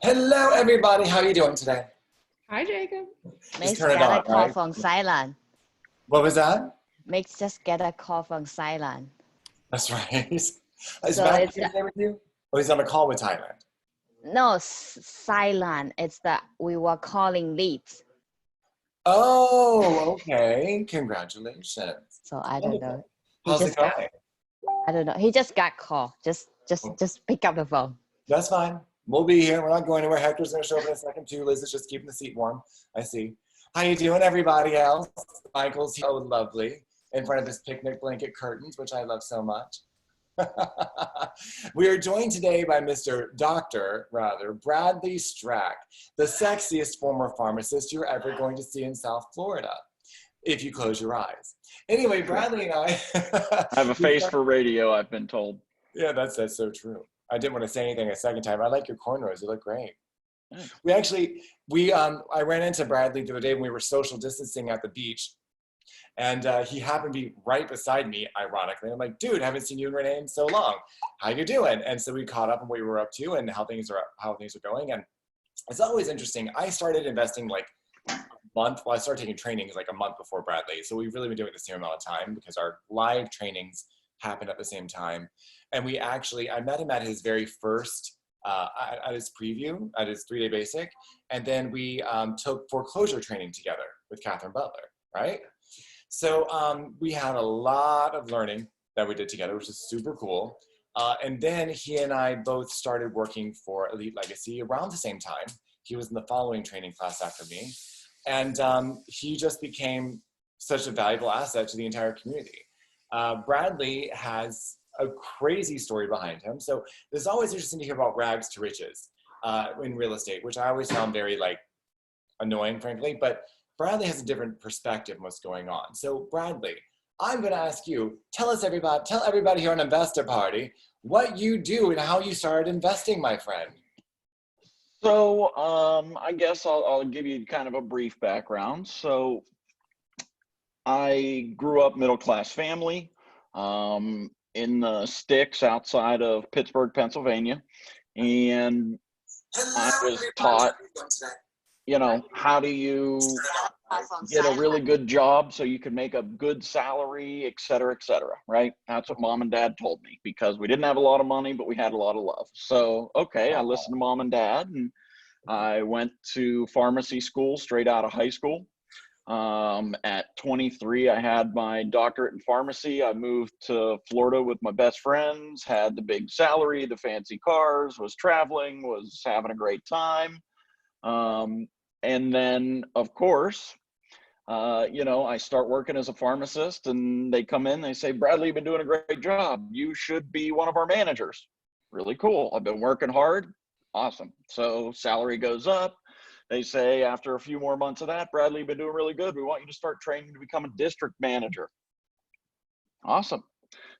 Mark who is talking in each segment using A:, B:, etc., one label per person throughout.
A: Hello, everybody. How are you doing today?
B: Hi, Jacob.
A: Just
C: Max
A: turn it
C: get a
A: on,
C: call
A: right?
C: from silent.
A: What was that?
C: Max just get a call from silent.
A: That's right. Is
C: So
A: Matt
C: it's
A: here today with you? Oh, he's on a call with Thailand.
C: no silent. It's that we were calling leads.
A: Oh, okay. Congratulations.
C: So I don't know.
A: Wonderful.
C: He
A: How's it
C: just got.
A: going?
C: I don't know. He just got call. Just pick up the phone.
A: That's fine. We'll be here. We're not going anywhere. Hector's going to show up in a second, too. Liz is just keeping the seat warm. I see. How you doing, everybody else? Michael's here. Oh, lovely. In front of his picnic blanket curtains, which I love so much. We are joined today by Dr. Bradley Sprack, the sexiest former pharmacist you're ever going to see in South Florida, if you close your eyes. Anyway, Bradley and I...
D: I have a face for radio, I've been told.
A: Yeah, that's so true. I didn't want to say anything a second time. I like your cornrows. You look great.
D: Thanks.
A: I ran into Bradley the other day when we were social distancing at the beach. And he happened to be right beside me, ironically. I'm like, dude, haven't seen you and Renee in so long. How you doing? And so we caught up on what we were up to and how things are going. And it's always interesting. I started investing I started taking trainings like a month before Bradley. So we've really been doing the same amount of time because our live trainings happened at the same time. And I met him at his very first, at his preview, at his 3-day basic. And then we took foreclosure training together with Catherine Butler, right? So we had a lot of learning that we did together, which is super cool. And then he and I both started working for Elite Legacy around the same time. He was in the following training class after me. And he just became such a valuable asset to the entire community. Bradley has a crazy story behind him. So it's always interesting to hear about rags to riches in real estate, which I always found very annoying, frankly. But Bradley has a different perspective on what's going on. So Bradley, I'm going to ask you, tell everybody here on Investor Party what you do and how you started investing, my friend.
D: So I guess I'll give you kind of a brief background. So I grew up middle-class family in the sticks outside of Pittsburgh, Pennsylvania. And I was taught, how do you get a really good job so you can make a good salary, et cetera, right? That's what mom and dad told me because we didn't have a lot of money, but we had a lot of love. So, okay, I listened to mom and dad and I went to pharmacy school straight out of high school. At 23, I had my doctorate in pharmacy. I moved to Florida with my best friends, had the big salary, the fancy cars, was traveling, was having a great time. And then, of course, I start working as a pharmacist and they come in, they say, Bradley, you've been doing a great job. You should be one of our managers. Really cool. I've been working hard. Awesome. So salary goes up. They say after a few more months of that, Bradley, you've been doing really good. We want you to start training to become a district manager. Awesome.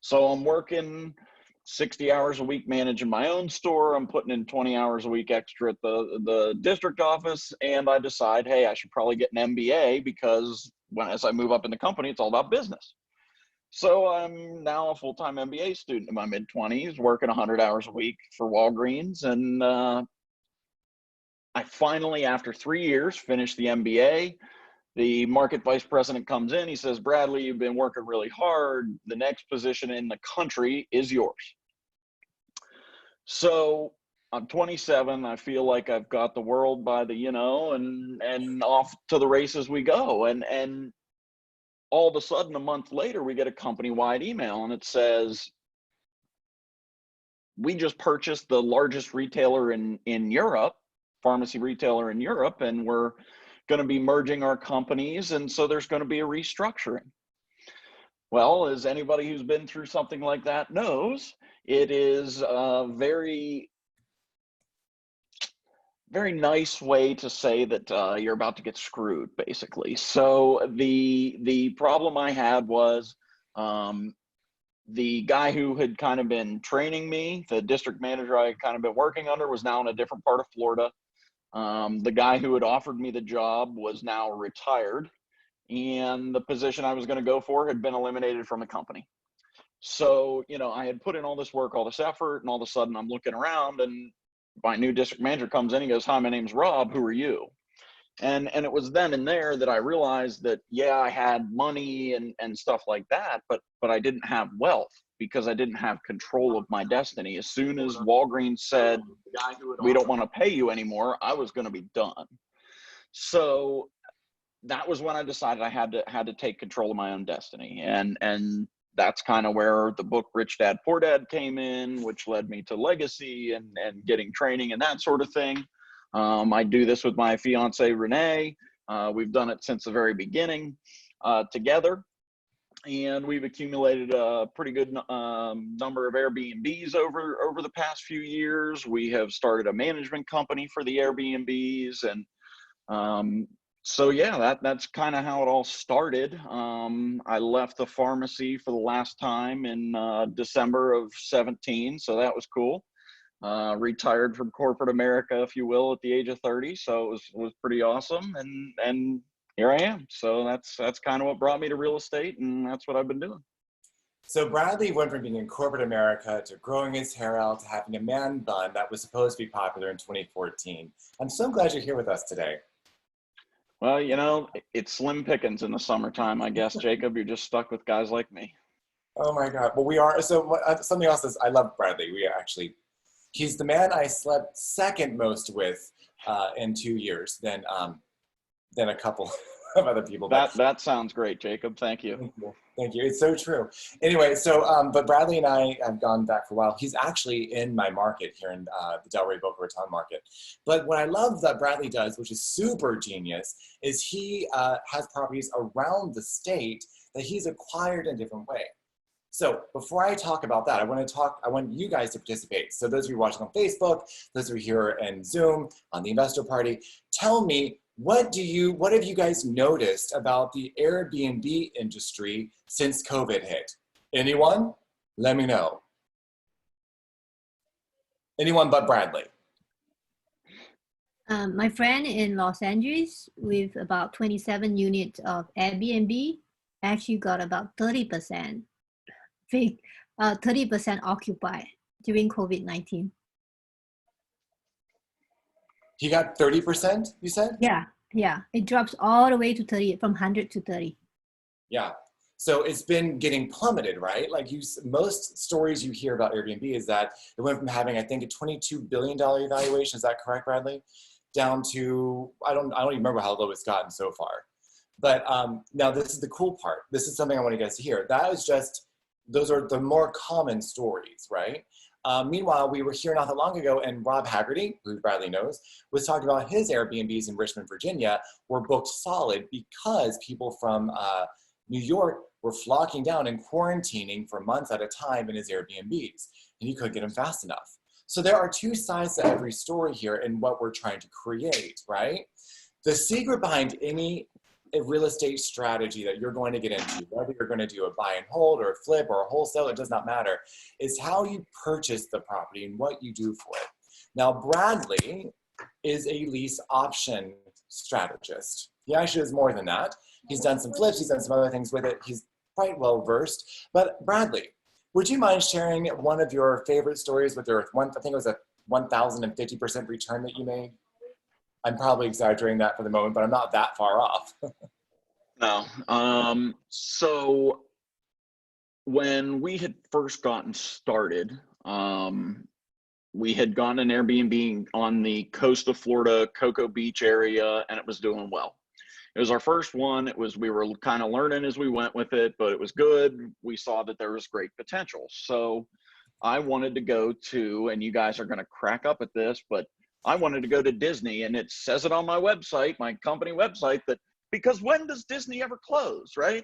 D: So I'm working 60 hours a week managing my own store. I'm putting in 20 hours a week extra at the district office. And I decide, hey, I should probably get an MBA because as I move up in the company, it's all about business. So I'm now a full-time MBA student in my mid-20s, working 100 hours a week for Walgreens. And I finally, after 3 years, finished the MBA. The market vice president comes in. He says, Bradley, you've been working really hard. The next position in the country is yours. So I'm 27. I feel like I've got the world by the, and off to the races we go. And all of a sudden, a month later, we get a company-wide email and it says, we just purchased the largest retailer in Europe, pharmacy retailer in Europe, and we're going to be merging our companies. And so there's going to be a restructuring. Well, as anybody who's been through something like that knows, it is a very, very nice way to say that you're about to get screwed, basically. So the problem I had was the guy who had kind of been training me, the district manager I had kind of been working under, was now in a different part of Florida. The guy who had offered me the job was now retired, and the position I was going to go for had been eliminated from the company. So, I had put in all this work, all this effort, and all of a sudden I'm looking around and my new district manager comes in, he goes, "Hi, my name's Rob. Who are you?" And it was then and there that I realized that, yeah, I had money and stuff like that, but I didn't have wealth because I didn't have control of my destiny. As soon as Walgreens said, "We don't want to pay you anymore," I was going to be done. So that was when I decided I had to take control of my own destiny. And that's kind of where the book Rich Dad Poor Dad came in, which led me to legacy and getting training and that sort of thing. I do this with my fiance, Renee. We've done it since the very beginning together. And we've accumulated a pretty good number of Airbnbs over the past few years. We have started a management company for the Airbnbs. And so, yeah, that's kind of how it all started. I left the pharmacy for the last time in December of 17. So that was cool. Retired from corporate America, if you will, at the age of 30. So it was pretty awesome. And here I am. So that's kind of what brought me to real estate, and that's what I've been doing.
A: So Bradley went from being in corporate America to growing his hair out to having a man bun that was supposed to be popular in 2014. I'm so glad you're here with us today.
D: Well, you know, it's slim pickings in the summertime, I guess, Jacob. You're just stuck with guys like me.
A: Oh my God. Well, we are. So something else is, I love Bradley. He's the man I slept second most with in 2 years than a couple of other people.
D: That sounds great, Jacob. Thank you.
A: Thank you. It's so true. Anyway, so but Bradley and I have gone back for a while. He's actually in my market here in the Delray Boca Raton market. But what I love that Bradley does, which is super genius, is he has properties around the state that he's acquired in a different way. So before I talk about that, I want you guys to participate. So those of you watching on Facebook, those of you here in Zoom, on the Investor Party, tell me, what have you guys noticed about the Airbnb industry since COVID hit? Anyone? Let me know. Anyone but Bradley.
B: My friend in Los Angeles with about 27 units of Airbnb actually got about 30% occupied during COVID-19.
A: He got 30%, you said?
B: Yeah. It drops all the way to 30, from 100 to 30.
A: Yeah. So it's been getting plummeted, right? Like most stories you hear about Airbnb is that it went from having, I think, a $22 billion evaluation. Is that correct, Bradley? Down to, I don't even remember how low it's gotten so far. But now this is the cool part. This is something I want you guys to hear. Those are the more common stories, right? Meanwhile, we were here not that long ago, and Rob Haggerty, who Bradley knows, was talking about his Airbnbs in Richmond, Virginia, were booked solid because people from New York were flocking down and quarantining for months at a time in his Airbnbs, and he couldn't get them fast enough. So there are two sides to every story here in what we're trying to create, right? The secret behind any real estate strategy that you're going to get into, whether you're going to do a buy and hold or a flip or a wholesale, it does not matter, is how you purchase the property and what you do for it. Now, Bradley is a lease option strategist. He actually is more than that. He's done some flips, he's done some other things with it. He's quite well versed. But Bradley, would you mind sharing one of your favorite stories with I think it was a 1,050% return that you made? I'm probably exaggerating that for the moment, but I'm not that far off.
D: No. So when we had first gotten started, we had gotten an Airbnb on the coast of Florida, Cocoa Beach area, and it was doing well. It was our first one. We were kind of learning as we went with it, but it was good. We saw that there was great potential. So I wanted to go to, and you guys are going to crack up at this, but I wanted to go to Disney, and it says it on my website, my company website, that because when does Disney ever close, right?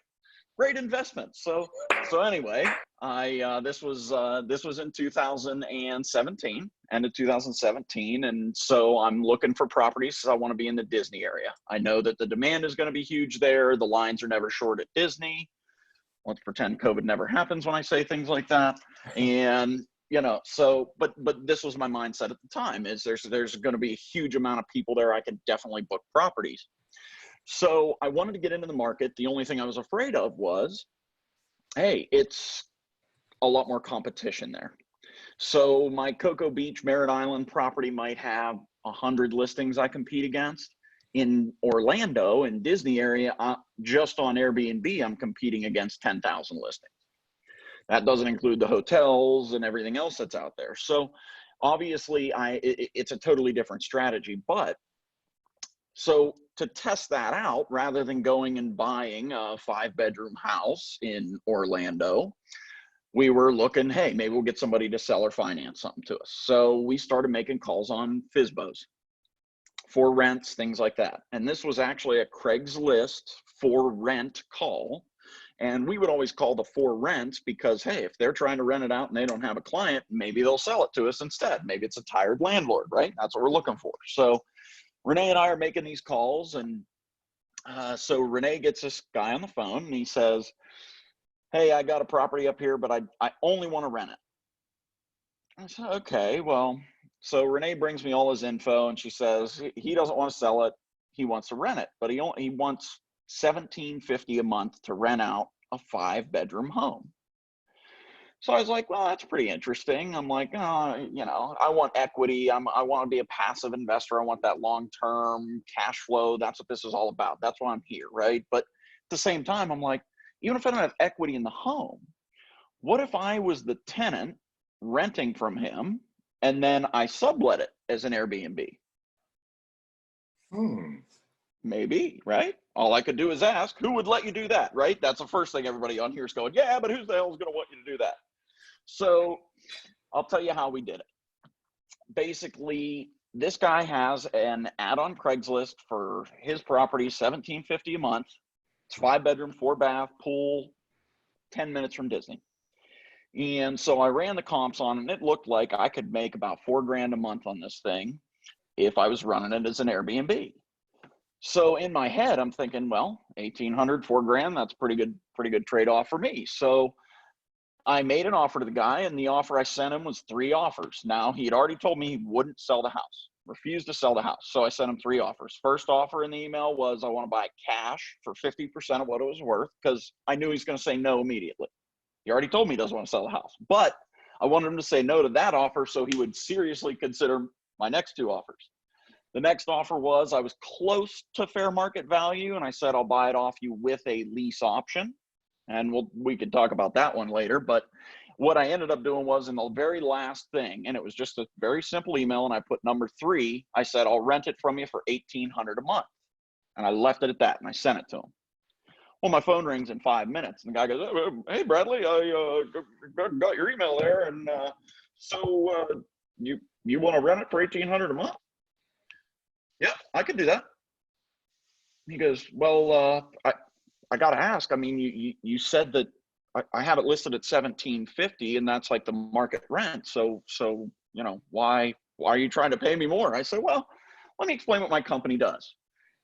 D: Great investment. So anyway, this was in 2017, end of 2017, and so I'm looking for properties because I want to be in the Disney area. I know that the demand is going to be huge there. The lines are never short at Disney. Let's pretend COVID never happens when I say things like that, and. But this was my mindset at the time, is there's going to be a huge amount of people there. I could definitely book properties. So I wanted to get into the market. The only thing I was afraid of was, hey, it's a lot more competition there. So my Cocoa Beach, Merritt Island property might have 100 listings I compete against. In Orlando, in Disney area, just on Airbnb, I'm competing against 10,000 listings. That doesn't include the hotels and everything else that's out there. So obviously it's a totally different strategy. But so to test that out, rather than going and buying a 5-bedroom house in Orlando, we were looking, hey, maybe we'll get somebody to sell or finance something to us. So we started making calls on FSBOs for rents, things like that. And this was actually a Craigslist for rent call. And we would always call the for rent because, hey, if they're trying to rent it out and they don't have a client, maybe they'll sell it to us instead. Maybe it's a tired landlord, right? That's what we're looking for. So Renee and I are making these calls. And so Renee gets this guy on the phone and he says, hey, I got a property up here, but I only want to rent it. I said, okay, well, so Renee brings me all his info and she says he doesn't want to sell it. He wants to rent it, but he wants $1,750 a month to rent out a 5-bedroom home. So I was like, well, that's pretty interesting. I'm like, you know, I want equity. I want to be a passive investor. I want that long-term cash flow. That's what this is all about. That's why I'm here, right? But at the same time, I'm like, even if I don't have equity in the home, what if I was the tenant renting from him and then I sublet it as an Airbnb? Maybe, right? All I could do is ask, who would let you do that, right? That's the first thing everybody on here is going, yeah, but who the hell is going to want you to do that? So I'll tell you how we did it. Basically, this guy has an ad on Craigslist for his property, $1,750 a month. It's 5-bedroom, 4-bath, pool, 10 minutes from Disney. And so I ran the comps on it, and it looked like I could make about $4,000 a month on this thing if I was running it as an Airbnb. So in my head, I'm thinking, well, 1,800, $4,000, that's pretty good trade-off for me. So I made an offer to the guy, and the offer I sent him was 3 offers. Now, he had already told me he wouldn't sell the house, refused to sell the house. So I sent him 3 offers. First offer in the email was I want to buy cash for 50% of what it was worth, because I knew he's going to say no immediately. He already told me he doesn't want to sell the house. But I wanted him to say no to that offer so he would seriously consider my next 2 offers. The next offer was I was close to fair market value, and I said I'll buy it off you with a lease option. And we could talk about that one later. But what I ended up doing was in the very last thing, and it was just a very simple email, and I put number 3, I said, I'll rent it from you for $1,800 a month. And I left it at that, and I sent it to him. Well, my phone rings in 5 minutes, and the guy goes, hey, Bradley, I got your email there, and so you want to rent it for $1,800 a month? Yeah, I could do that. He goes, well, I got to ask. I mean, you said that I have it listed at $1,750, and that's like the market rent. So you know, why are you trying to pay me more? I said, well, let me explain what my company does.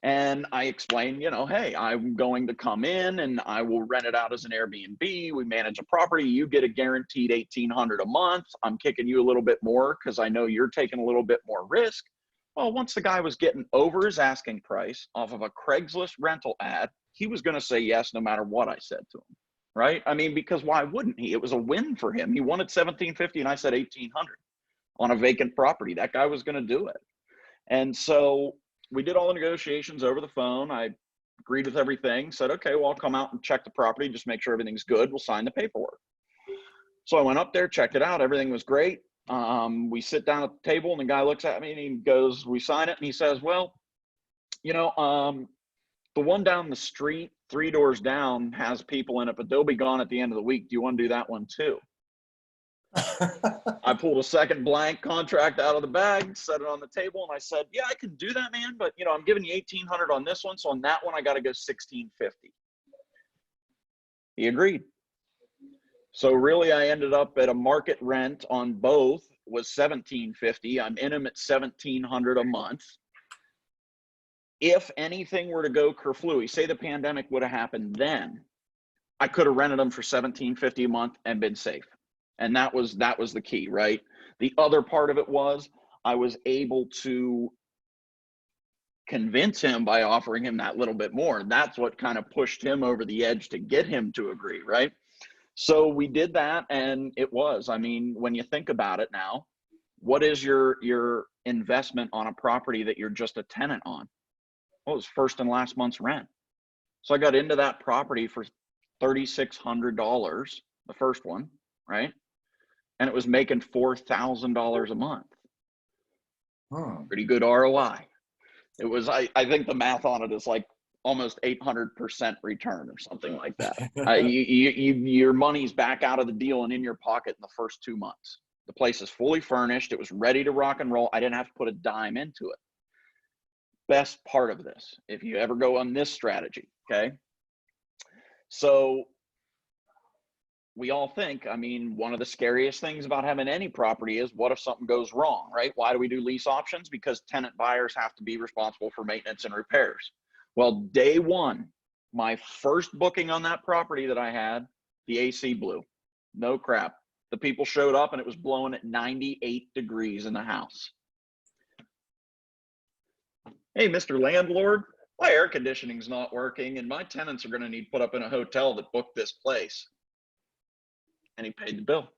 D: And I explained, you know, hey, I'm going to come in and I will rent it out as an Airbnb. We manage a property. You get a guaranteed $1,800 a month. I'm kicking you a little bit more because I know you're taking a little bit more risk. Well, once the guy was getting over his asking price off of a Craigslist rental ad, he was going to say yes no matter what I said to him, right? I mean, because why wouldn't he? It was a win for him. He wanted $1,750 and I said $1,800 on a vacant property. That guy was going to do it. And so we did all the negotiations over the phone. I agreed with everything, said, okay, well, I'll come out and check the property, just make sure everything's good. We'll sign the paperwork. So I went up there, checked it out. Everything was great. We sit down at the table and the guy looks at me and he goes, we sign it. And he says, well, you know, the one down the street, 3 doors down, has people in it, but they'll be gone at the end of the week. Do you want to do that one too? I pulled a second blank contract out of the bag, set it on the table, and I said, yeah, I can do that, man, but you know, I'm giving you $1,800 on this one, so on that one I got to go $1,650. He agreed. So really I ended up at a market rent on both was $1,750. I'm in them at $1,700 a month. If anything were to go kerflooey, say the pandemic would have happened then, I could have rented them for $1,750 a month and been safe. And that was the key, right? The other part of it was I was able to convince him by offering him that little bit more. And that's what kind of pushed him over the edge to get him to agree, right? So we did that, and it was, I mean, when you think about it now, what is your investment on a property that you're just a tenant on? Well, it was first and last month's rent. So I got into that property for $3,600, the first one, right? And it was making $4,000 a month. Pretty good ROI. It was, I think the math on it is like almost 800% return or something like that. Your money's back out of the deal and in your pocket in the first 2 months. The place is fully furnished. It was ready to rock and roll. I didn't have to put a dime into it. Best part of this, if you ever go on this strategy, okay? So we all think, I mean, one of the scariest things about having any property is what if something goes wrong, right? Why do we do lease options? Because tenant buyers have to be responsible for maintenance and repairs. Well, day one, my first booking on that property that I had, the AC blew. No crap. The people showed up and it was blowing at 98 degrees in the house. Hey, Mr. Landlord, my air conditioning's not working and my tenants are going to need put up in a hotel that booked this place. And he paid the bill.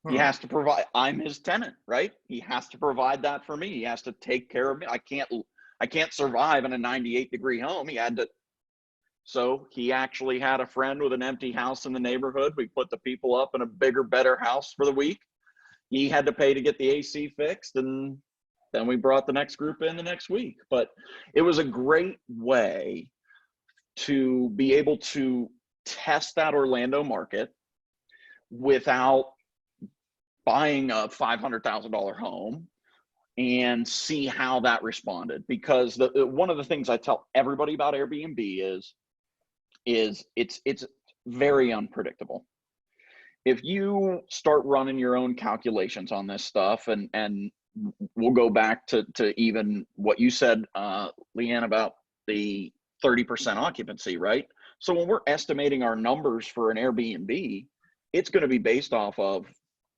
D: He has to provide, I'm his tenant, right? He has to provide that for me. He has to take care of me. I can't survive in a 98-degree home. He had to. So he actually had a friend with an empty house in the neighborhood. We put the people up in a bigger, better house for the week. He had to pay to get the AC fixed, and then we brought the next group in the next week. But it was a great way to be able to test that Orlando market without buying a $500,000 home and see how that responded. Because one of the things I tell everybody about Airbnb is it's very unpredictable. If you start running your own calculations on this stuff, and we'll go back to even what you said, Leanne, about the 30% occupancy, right? So when we're estimating our numbers for an Airbnb, it's going to be based off of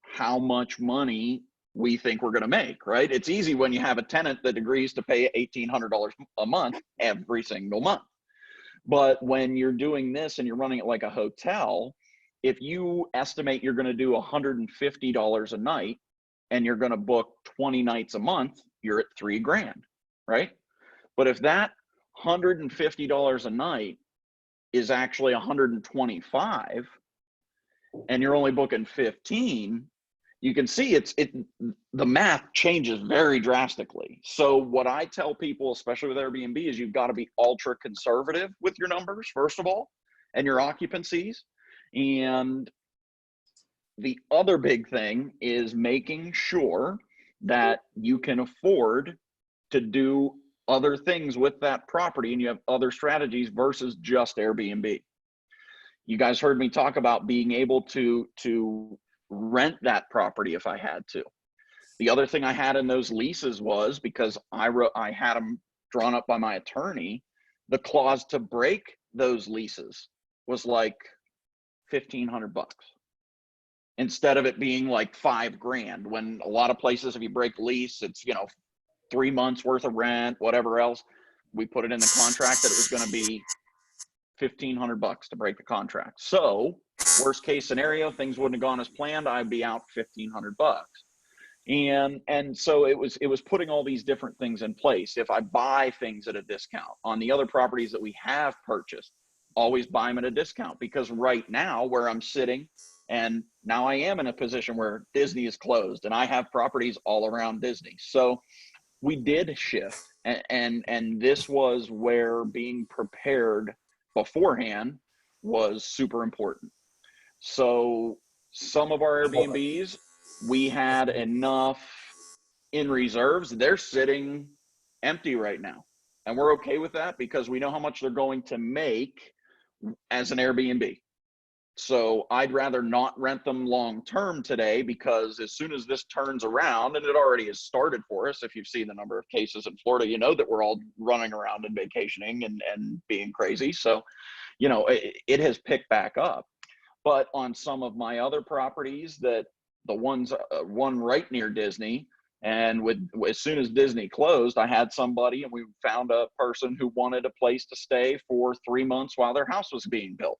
D: how much money we think we're going to make, right? It's easy when you have a tenant that agrees to pay $1,800 a month every single month. But when you're doing this and you're running it like a hotel, if you estimate you're going to do $150 a night and you're going to book 20 nights a month, you're at $3,000, right? But if that $150 a night is actually 125 and you're only booking 15, you can see the math changes very drastically. So what I tell people, especially with Airbnb, is you've got to be ultra conservative with your numbers, first of all, and your occupancies. And the other big thing is making sure that you can afford to do other things with that property and you have other strategies versus just Airbnb. You guys heard me talk about being able to rent that property if I had to. The other thing I had in those leases was, because I had them drawn up by my attorney, the clause to break those leases was like $1,500 instead of it being like $5,000, when a lot of places, if you break lease, it's 3 months worth of rent, whatever else. We put it in the contract that it was going to be $1,500 to break the contract. So worst case scenario, things wouldn't have gone as planned, I'd be out $1,500. And so it was putting all these different things in place. If I buy things at a discount on the other properties that we have purchased, always buy them at a discount, because right now where I'm sitting, and now I am in a position where Disney is closed and I have properties all around Disney. So we did shift, and this was where being prepared beforehand was super important. So some of our Airbnbs, we had enough in reserves. They're sitting empty right now, and we're okay with that because we know how much they're going to make as an Airbnb. So I'd rather not rent them long term today, because as soon as this turns around, and it already has started for us, if you've seen the number of cases in Florida, you know that we're all running around and vacationing and being crazy. So, it has picked back up. But on some of my other properties, that the ones, one right near Disney, and as soon as Disney closed, I had somebody, and we found a person who wanted a place to stay for 3 months while their house was being built.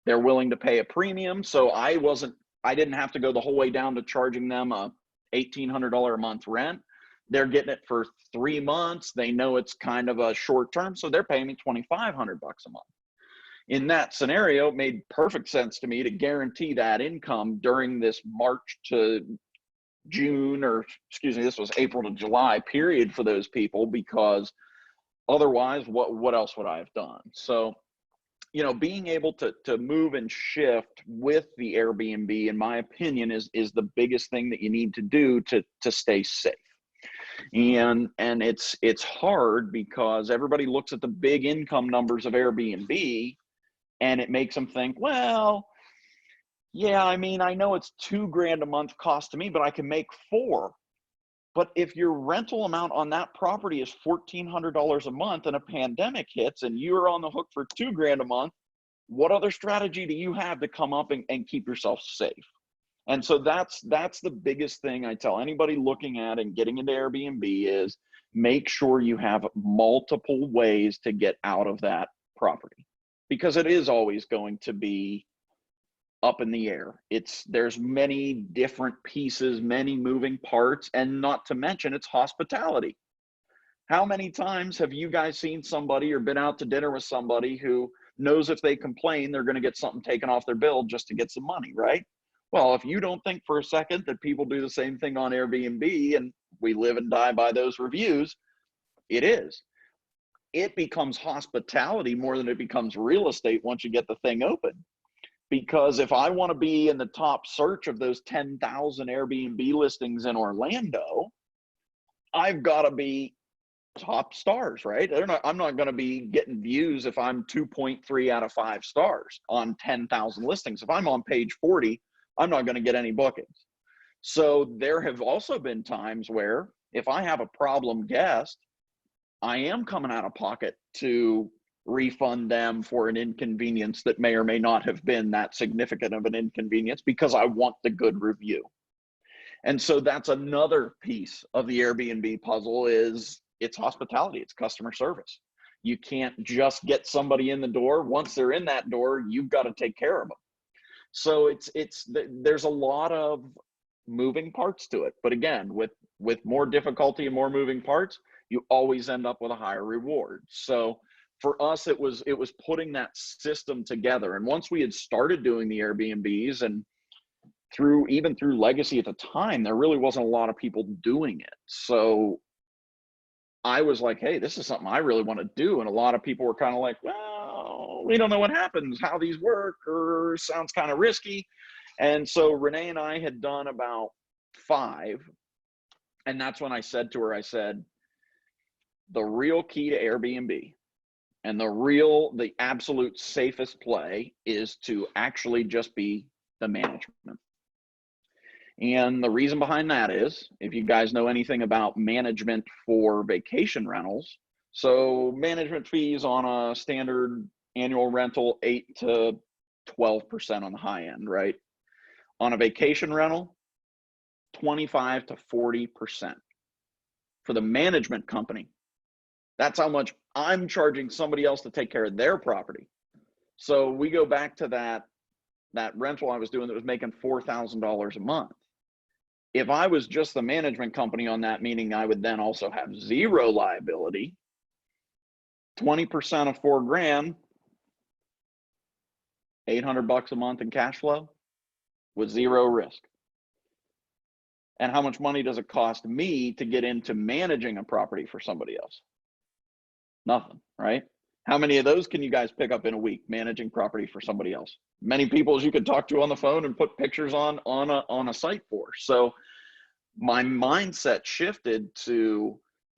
D: they're willing to pay a premium. So I didn't have to go the whole way down to charging them a $1,800 a month rent. They're getting it for 3 months. They know it's kind of a short term, so they're paying me $2,500 a month. In that scenario, it made perfect sense to me to guarantee that income during this March to June, or excuse me, this was April to July period for those people, because otherwise, what else would I have done? So, you know, being able to move and shift with the Airbnb, in my opinion, is the biggest thing that you need to do to stay safe. And it's hard because everybody looks at the big income numbers of Airbnb and it makes them think, well, yeah, I mean, I know it's $2,000 a month cost to me, but I can make $4,000. But if your rental amount on that property is $1,400 a month and a pandemic hits and you're on the hook for $2,000 a month, what other strategy do you have to come up and keep yourself safe? And so that's the biggest thing I tell anybody looking at and getting into Airbnb is make sure you have multiple ways to get out of that property, because it is always going to be up in the air. There's many different pieces, many moving parts, and not to mention it's hospitality. How many times have you guys seen somebody or been out to dinner with somebody who knows if they complain, they're going to get something taken off their bill just to get some money, right? Well, if you don't think for a second that people do the same thing on Airbnb, and we live and die by those reviews, it becomes hospitality more than it becomes real estate once you get the thing open. Because if I want to be in the top search of those 10,000 Airbnb listings in Orlando, I've got to be top stars, right? I'm not going to be getting views if I'm 2.3 out of 5 stars on 10,000 listings. If I'm on page 40, I'm not going to get any bookings. So there have also been times where if I have a problem guest, I am coming out of pocket to refund them for an inconvenience that may or may not have been that significant of an inconvenience, because I want the good review. And so that's another piece of the Airbnb puzzle, is it's hospitality, it's customer service. You can't just get somebody in the door. Once they're in that door, you've got to take care of them. So there's a lot of moving parts to it. But again, with more difficulty and more moving parts, you always end up with a higher reward. So for us, it was putting that system together. And once we had started doing the Airbnbs, and even through Legacy at the time, there really wasn't a lot of people doing it. So I was like, hey, this is something I really want to do. And a lot of people were kind of like, well, we don't know what happens, how these work, or sounds kind of risky. And so Renee and I had done about 5. And that's when I said to her, I said, the real key to Airbnb and the absolute safest play is to actually just be the management. And the reason behind that is, if you guys know anything about management for vacation rentals, so management fees on a standard annual rental, 8 to 12% on the high end, right? On a vacation rental, 25 to 40% for the management company. That's how much I'm charging somebody else to take care of their property. So we go back to that rental I was doing that was making $4,000 a month. If I was just the management company on that, meaning I would then also have 0 liability, 20% of $4,000, $800 a month in cash flow with 0 risk. And how much money does it cost me to get into managing a property for somebody else? Nothing, right? How many of those can you guys pick up in a week, managing property for somebody else? Many people as you could talk to on the phone and put pictures on a site for. So my mindset shifted to,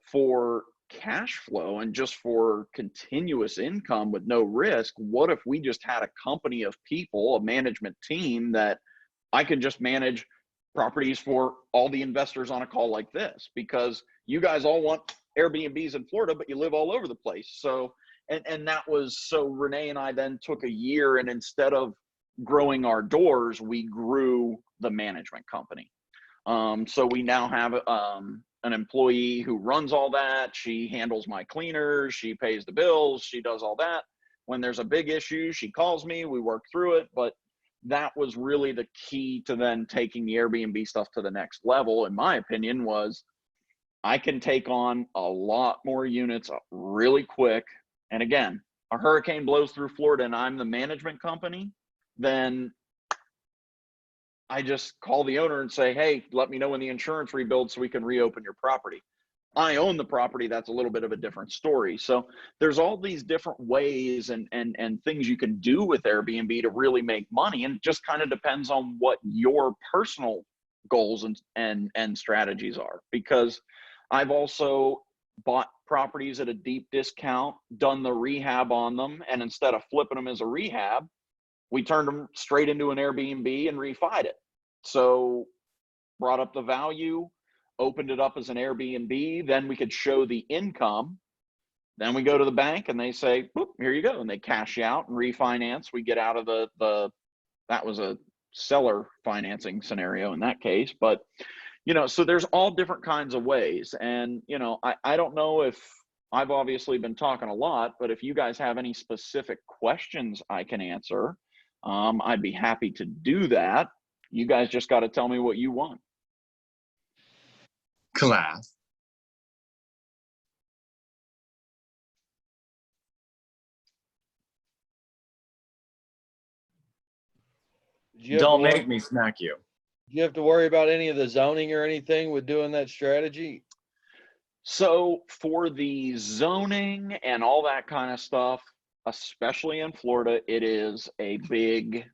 D: for cash flow and just for continuous income with no risk, what if we just had a company of people, a management team that I could just manage properties for all the investors on a call like this? Because you guys all want Airbnbs in Florida, but you live all over the place. So, and that was, so Renee and I then took a year, and instead of growing our doors, we grew the management company. So we now have an employee who runs all that. She handles my cleaners, she pays the bills, she does all that. When there's a big issue, she calls me, we work through it. But that was really the key to then taking the Airbnb stuff to the next level, in my opinion, was I can take on a lot more units really quick. And again, a hurricane blows through Florida and I'm the management company, then I just call the owner and say, hey, let me know when the insurance rebuilds so we can reopen your property. I own the property. That's a little bit of a different story. So there's all these different ways and things you can do with Airbnb to really make money. And it just kind of depends on what your personal goals and strategies are. Because I've also bought properties at a deep discount, done the rehab on them, and instead of flipping them as a rehab, we turned them straight into an Airbnb and refied it. So brought up the value, opened it up as an Airbnb, then we could show the income. Then we go to the bank and they say, boop, here you go. And they cash you out and refinance. We get out of that was a seller financing scenario in that case. But, you know, so there's all different kinds of ways. And, you know, I don't know if I've obviously been talking a lot, but if you guys have any specific questions I can answer, I'd be happy to do that. You guys just got to tell me what you want.
A: Class. Don't make me smack you.
E: Do you have to worry about any of the zoning or anything with doing that strategy?
D: So for the zoning and all that kind of stuff, especially in Florida, it is a big, I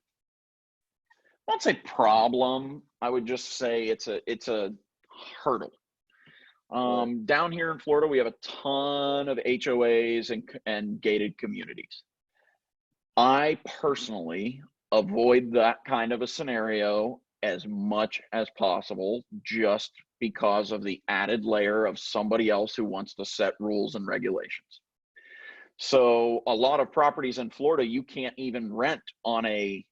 D: won't say problem. I would just say it's a hurdle. Down here in Florida, we have a ton of HOAs and gated communities. I personally avoid that kind of a scenario as much as possible, just because of the added layer of somebody else who wants to set rules and regulations. So a lot of properties in Florida, you can't even rent on a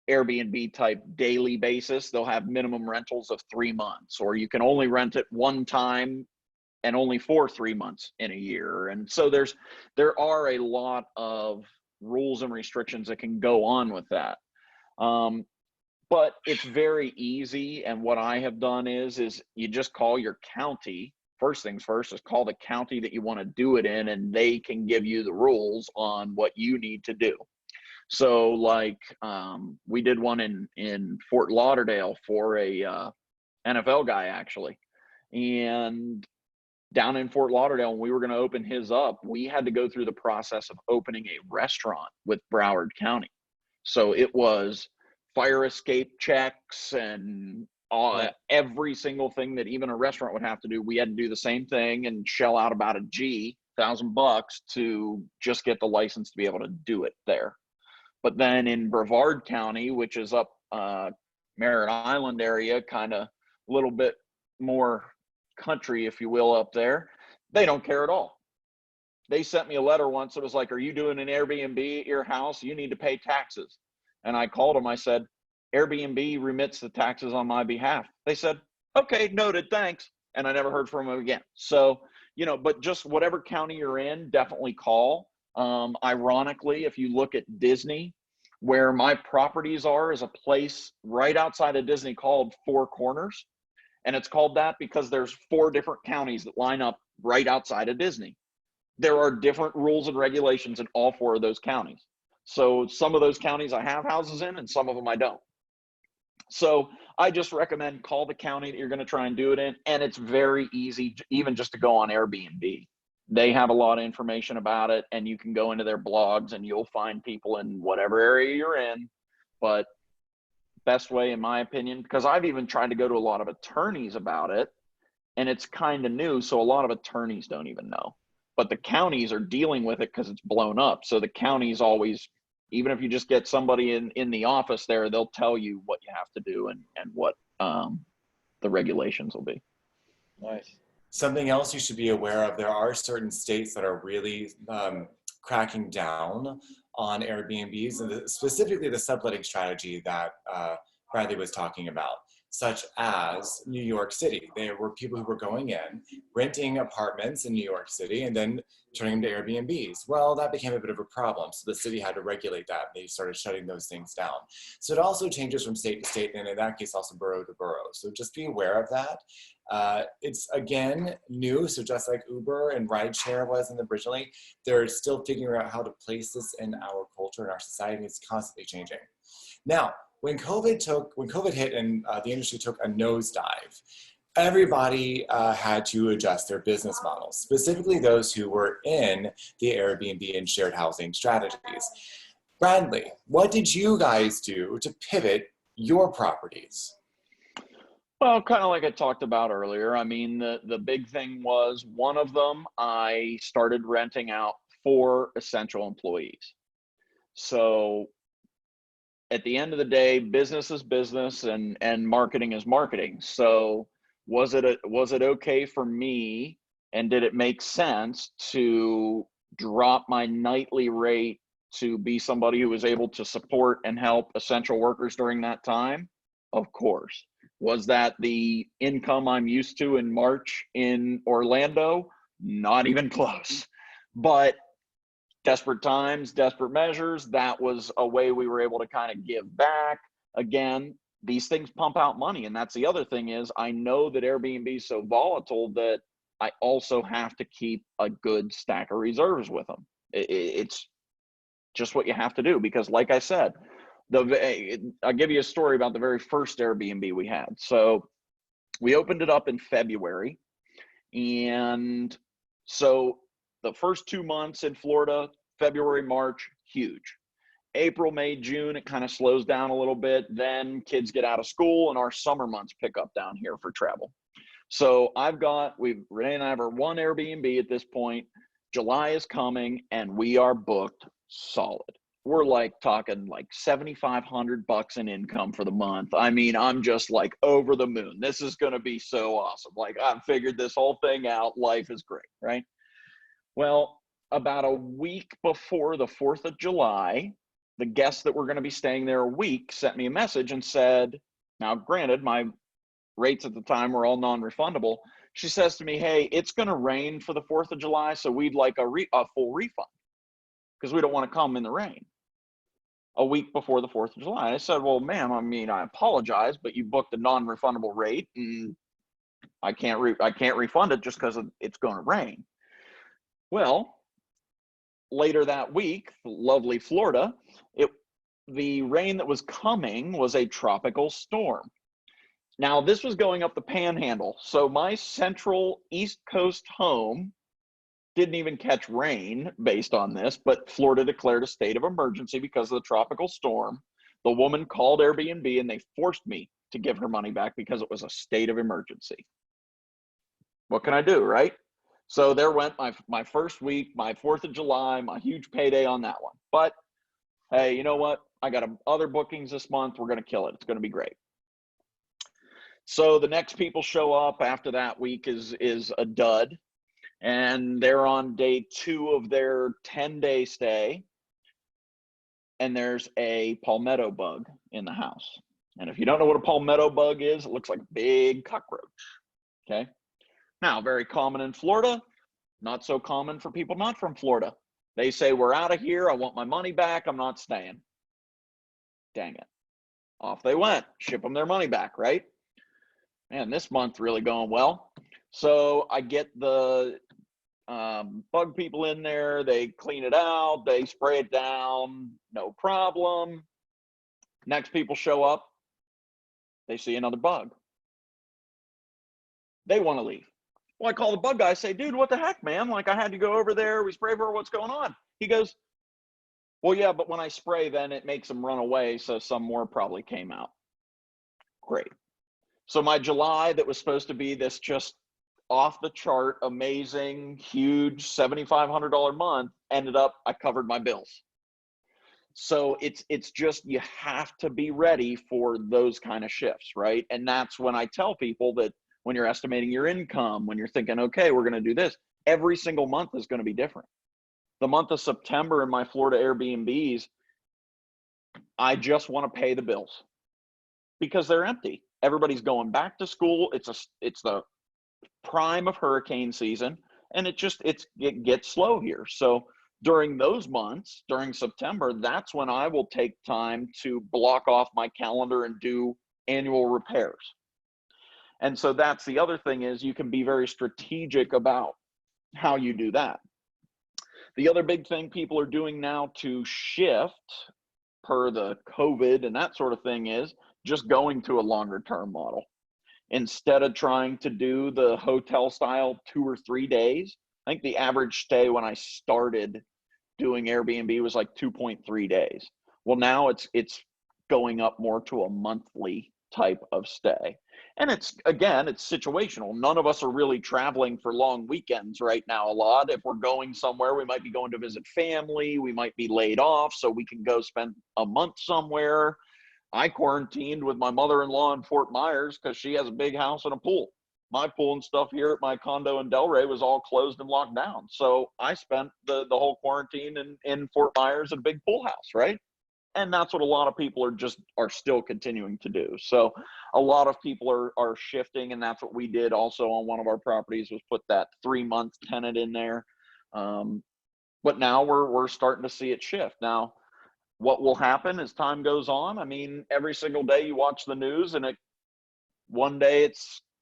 D: Airbnb type daily basis. They'll have minimum rentals of 3 months, or you can only rent it one time and only for 3 months in a year. And so there are a lot of rules and restrictions that can go on with that. But it's very easy. And what I have done is you just call your county. First things first is call the county that you want to do it in, and they can give you the rules on what you need to do. So like we did one in Fort Lauderdale for a NFL guy actually. And down in Fort Lauderdale, when we were going to open his up, we had to go through the process of opening a restaurant with Broward County. So it was fire escape checks and every single thing that even a restaurant would have to do. We had to do the same thing and shell out about $1,000 to just get the license to be able to do it there. But then in Brevard County, which is up Merritt Island area, kind of a little bit more country, if you will, up there, they don't care at all. They sent me a letter once. It was like, are you doing an Airbnb at your house? You need to pay taxes. And I called them. I said, Airbnb remits the taxes on my behalf. They said, okay, noted, thanks. And I never heard from them again. So, you know, but just whatever county you're in, definitely call. Ironically, if you look at Disney, where my properties are is a place right outside of Disney called Four Corners. And it's called that because there's 4 different counties that line up right outside of Disney. There are different rules and regulations in all 4 of those counties. So some of those counties I have houses in and some of them I don't. So I just recommend call the county that you're going to try and do it in. And it's very easy, even just to go on Airbnb. They have a lot of information about it, and you can go into their blogs and you'll find people in whatever area you're in. But best way, in my opinion, because I've even tried to go to a lot of attorneys about it, and it's kind of new. So a lot of attorneys don't even know, but the counties are dealing with it because it's blown up. So the counties always, even if you just get somebody in the office there, they'll tell you what you have to do and what the regulations will be.
E: Nice.
A: Something else you should be aware of, there are certain states that are really cracking down on Airbnbs, and specifically the subletting strategy that Bradley was talking about. such as New York City. There were people who were going in, renting apartments in New York City, and then turning them to Airbnbs. Well, that became a bit of a problem. So the city had to regulate that. They started shutting those things down. So it also changes from state to state, and in that case, also borough to borough. So just be aware of that. It's, again, new. So just like Uber and rideshare was in the originally, they're still figuring out how to place this in our culture and our society. It's constantly changing. Now, when COVID hit and the industry took a nosedive, everybody had to adjust their business models, specifically those who were in the Airbnb and shared housing strategies. Brandley, what did you guys do to pivot your properties?
D: Well, kind of like I talked about earlier. I mean, the big thing was, one of them, I started renting out for essential employees. So at the end of the day, business is business and marketing is marketing. So was it okay for me, and did it make sense to drop my nightly rate to be somebody who was able to support and help essential workers during that time? Of course. Was that the income I'm used to in March in Orlando? Not even close. But desperate times, desperate measures, that was a way we were able to kind of give back. Again, these things pump out money. And that's the other thing, is I know that Airbnb is so volatile that I also have to keep a good stack of reserves with them. It's just what you have to do, because like I said, I'll give you a story about the very first Airbnb we had. So we opened it up in February. And so the first 2 months in Florida, February, March, huge. April, May, June, it kind of slows down a little bit. Then kids get out of school and our summer months pick up down here for travel. So Renee and I have our one Airbnb at this point. July is coming and we are booked solid. We're like talking like $7,500 in income for the month. I mean, I'm just like over the moon. This is going to be so awesome. Like, I've figured this whole thing out. Life is great, right? Well, about a week before the 4th of July, the guests that were going to be staying there a week sent me a message and said, now granted, my rates at the time were all non-refundable. She says to me, hey, it's going to rain for the 4th of July, so we'd like a full refund because we don't want to come in the rain. A week before the 4th of July. I said, well, ma'am, I mean, I apologize, but you booked a non-refundable rate and I can't refund it just because it's going to rain. Well, later that week, lovely Florida, the rain that was coming was a tropical storm. Now, this was going up the Panhandle. So my central East Coast home didn't even catch rain based on this, but Florida declared a state of emergency because of the tropical storm. The woman called Airbnb and they forced me to give her money back because it was a state of emergency. What can I do, right? So there went my first week, my 4th of July, my huge payday on that one. But hey, you know what? I got other bookings this month. We're going to kill it. It's going to be great. So the next people show up after that week is a dud. And they're on day 2 of their 10-day stay. And there's a palmetto bug in the house. And if you don't know what a palmetto bug is, it looks like a big cockroach. Okay. Now, very common in Florida, not so common for people not from Florida. They say, we're out of here. I want my money back. I'm not staying. Dang it. Off they went. Ship them their money back, right? Man, this month really going well. So I get the bug people in there. They clean it out. They spray it down. No problem. Next people show up. They see another bug. They want to leave. Well, I call the bug guy. I say, dude, what the heck, man? Like, I had to go over there. We spray for what's going on. He goes, well, yeah, but when I spray, then it makes them run away. So some more probably came out. Great. So my July that was supposed to be this just off the chart, amazing, huge $7,500 month ended up, I covered my bills. So it's just, you have to be ready for those kind of shifts, right? And that's when I tell people that when you're estimating your income, when you're thinking, okay, we're going to do this, every single month is going to be different. The month of September in my Florida Airbnbs, I just want to pay the bills. because they're empty. Everybody's going back to school. It's the prime of hurricane season, and it gets slow here. So during those months, during September, that's when I will take time to block off my calendar and do annual repairs. And so that's the other thing, is you can be very strategic about how you do that. The other big thing people are doing now to shift per the COVID and that sort of thing is just going to a longer term model. Instead of trying to do the hotel style 2 or 3 days, I think the average stay when I started doing Airbnb was like 2.3 days. Well, now it's going up more to a monthly type of stay. And it's situational. None of us are really traveling for long weekends right now a lot. If we're going somewhere, we might be going to visit family, we might be laid off, so we can go spend a month somewhere. I quarantined with my mother-in-law in Fort Myers because she has a big house and a pool. My pool and stuff here at my condo in Delray was all closed and locked down. So I spent the whole quarantine in Fort Myers at a big pool house, right? And that's what a lot of people are still continuing to do. So a lot of people are shifting, and that's what we did also on one of our properties, was put that 3-month tenant in there. But now we're starting to see it shift. Now, what will happen as time goes on? I mean, every single day you watch the news, and one day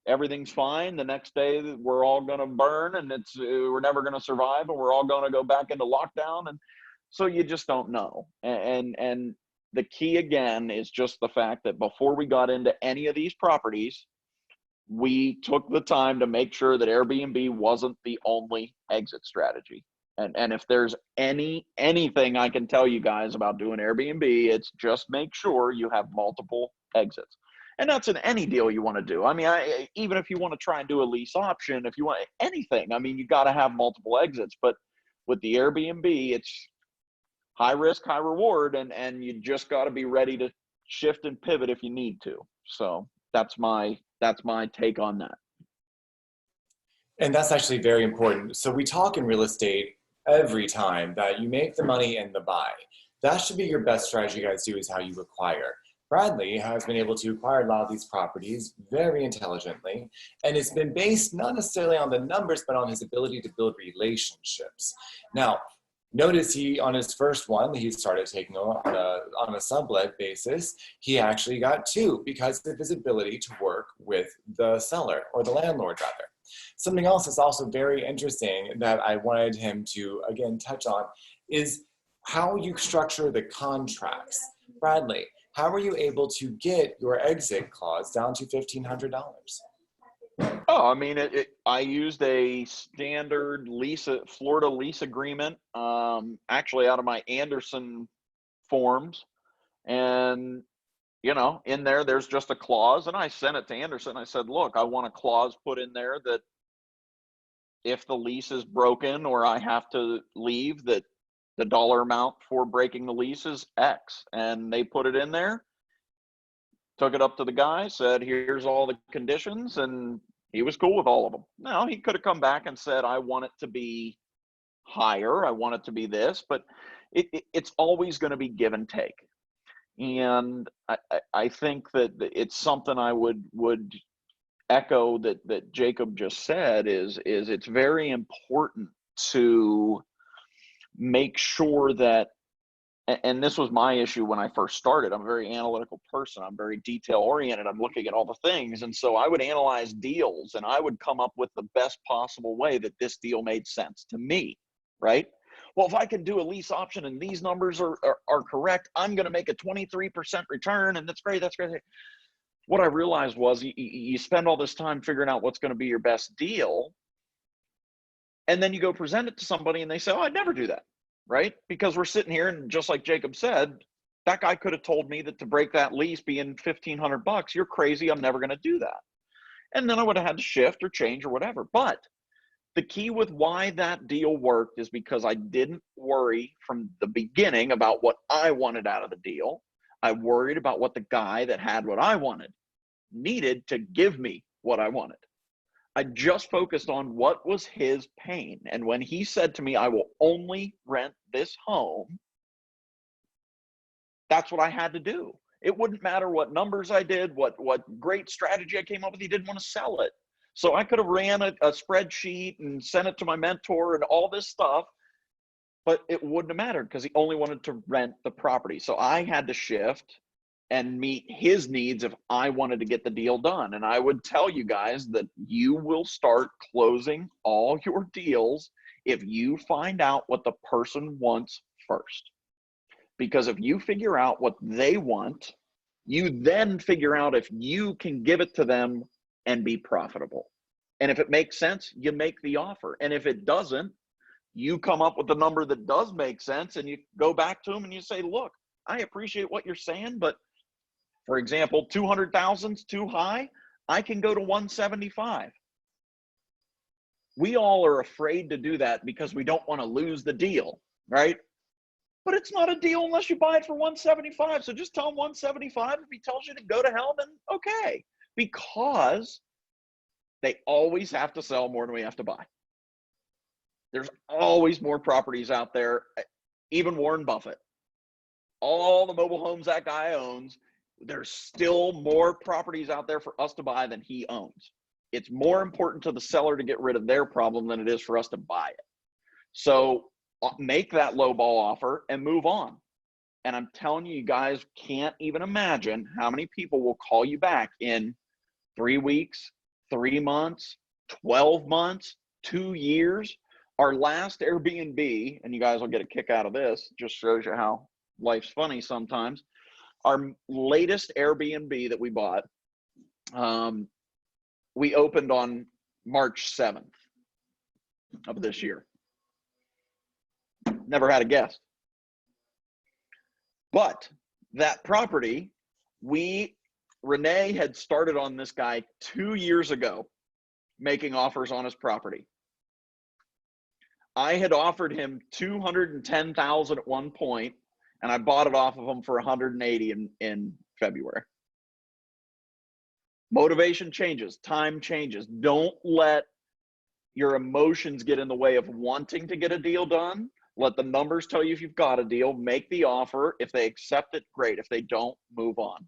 D: everything's fine. The next day we're all going to burn, and we're never going to survive, and we're all going to go back into lockdown. And so you just don't know. And the key again is just the fact that before we got into any of these properties, we took the time to make sure that Airbnb wasn't the only exit strategy. And if there's anything I can tell you guys about doing Airbnb, it's just make sure you have multiple exits. And that's in any deal you want to do. I mean, even if you want to try and do a lease option, if you want anything, I mean, you got to have multiple exits. But with the Airbnb, it's high risk, high reward, and you just got to be ready to shift and pivot if you need to. So that's my take on that.
A: And that's actually very important. So we talk in real estate every time that you make the money in the buy. That should be your best strategy, you guys, do, is how you acquire. Brandley has been able to acquire a lot of these properties very intelligently, and it's been based not necessarily on the numbers, but on his ability to build relationships. Now, notice on his first one, he started taking on a sublet basis. He actually got 2 because of his ability to work with the seller, or the landlord rather. Something else that's also very interesting that I wanted him to, again, touch on is how you structure the contracts. Bradley, how were you able to get your exit clause down to $1,500?
D: Oh, I mean, I used a standard Florida lease agreement, actually out of my Anderson forms. And, in there's just a clause, and I sent it to Anderson. I said, look, I want a clause put in there that if the lease is broken or I have to leave, that the dollar amount for breaking the lease is X. And they put it in there, took it up to the guy, said, here's all the conditions, and he was cool with all of them. Now, he could have come back and said, I want it to be higher, I want it to be this, but it's always going to be give and take. And I think that it's something I would echo that Jacob just said is it's very important to make sure that, and this was my issue when I first started. I'm a very analytical person. I'm very detail oriented. I'm looking at all the things. And so I would analyze deals, and I would come up with the best possible way that this deal made sense to me, right? Well, if I can do a lease option and these numbers are correct, I'm going to make a 23% return, and that's great. That's great. What I realized was you spend all this time figuring out what's going to be your best deal, and then you go present it to somebody and they say, oh, I'd never do that, right? Because we're sitting here, and just like Jacob said, that guy could have told me that to break that lease being $1,500, you're crazy, I'm never going to do that. And then I would have had to shift or change or whatever. But the key with why that deal worked is because I didn't worry from the beginning about what I wanted out of the deal. I worried about what the guy that had what I wanted needed to give me what I wanted. I just focused on what was his pain. And when he said to me, I will only rent this home, that's what I had to do. It wouldn't matter what numbers I did, what great strategy I came up with. He didn't want to sell it. So I could have ran a spreadsheet and sent it to my mentor and all this stuff, but it wouldn't have mattered because he only wanted to rent the property. So I had to shift and meet his needs if I wanted to get the deal done. And I would tell you guys that you will start closing all your deals if you find out what the person wants first. Because if you figure out what they want, you then figure out if you can give it to them and be profitable. And if it makes sense, you make the offer. And if it doesn't, you come up with the number that does make sense and you go back to them and you say, look, I appreciate what you're saying, but for example, 200,000 is too high. I can go to 175. We all are afraid to do that because we don't want to lose the deal, right? But it's not a deal unless you buy it for 175. So just tell him 175. If he tells you to go to hell, then okay. Because they always have to sell more than we have to buy. There's always more properties out there. Even Warren Buffett, all the mobile homes that guy owns, there's still more properties out there for us to buy than he owns. It's more important to the seller to get rid of their problem than it is for us to buy it. So make that low ball offer and move on. And I'm telling you, you guys can't even imagine how many people will call you back in 3 weeks, 3 months, 12 months, 2 years. Our last Airbnb, and you guys will get a kick out of this, just shows you how life's funny sometimes. Our latest Airbnb that we bought, we opened on March 7th of this year. Never had a guest. But that property, Renee had started on this guy 2 years ago, making offers on his property. I had offered him $210,000 at one point, and I bought it off of him for $180 in February. Motivation changes, time changes. Don't let your emotions get in the way of wanting to get a deal done. Let the numbers tell you if you've got a deal. Make the offer. If they accept it, great. If they don't, move on.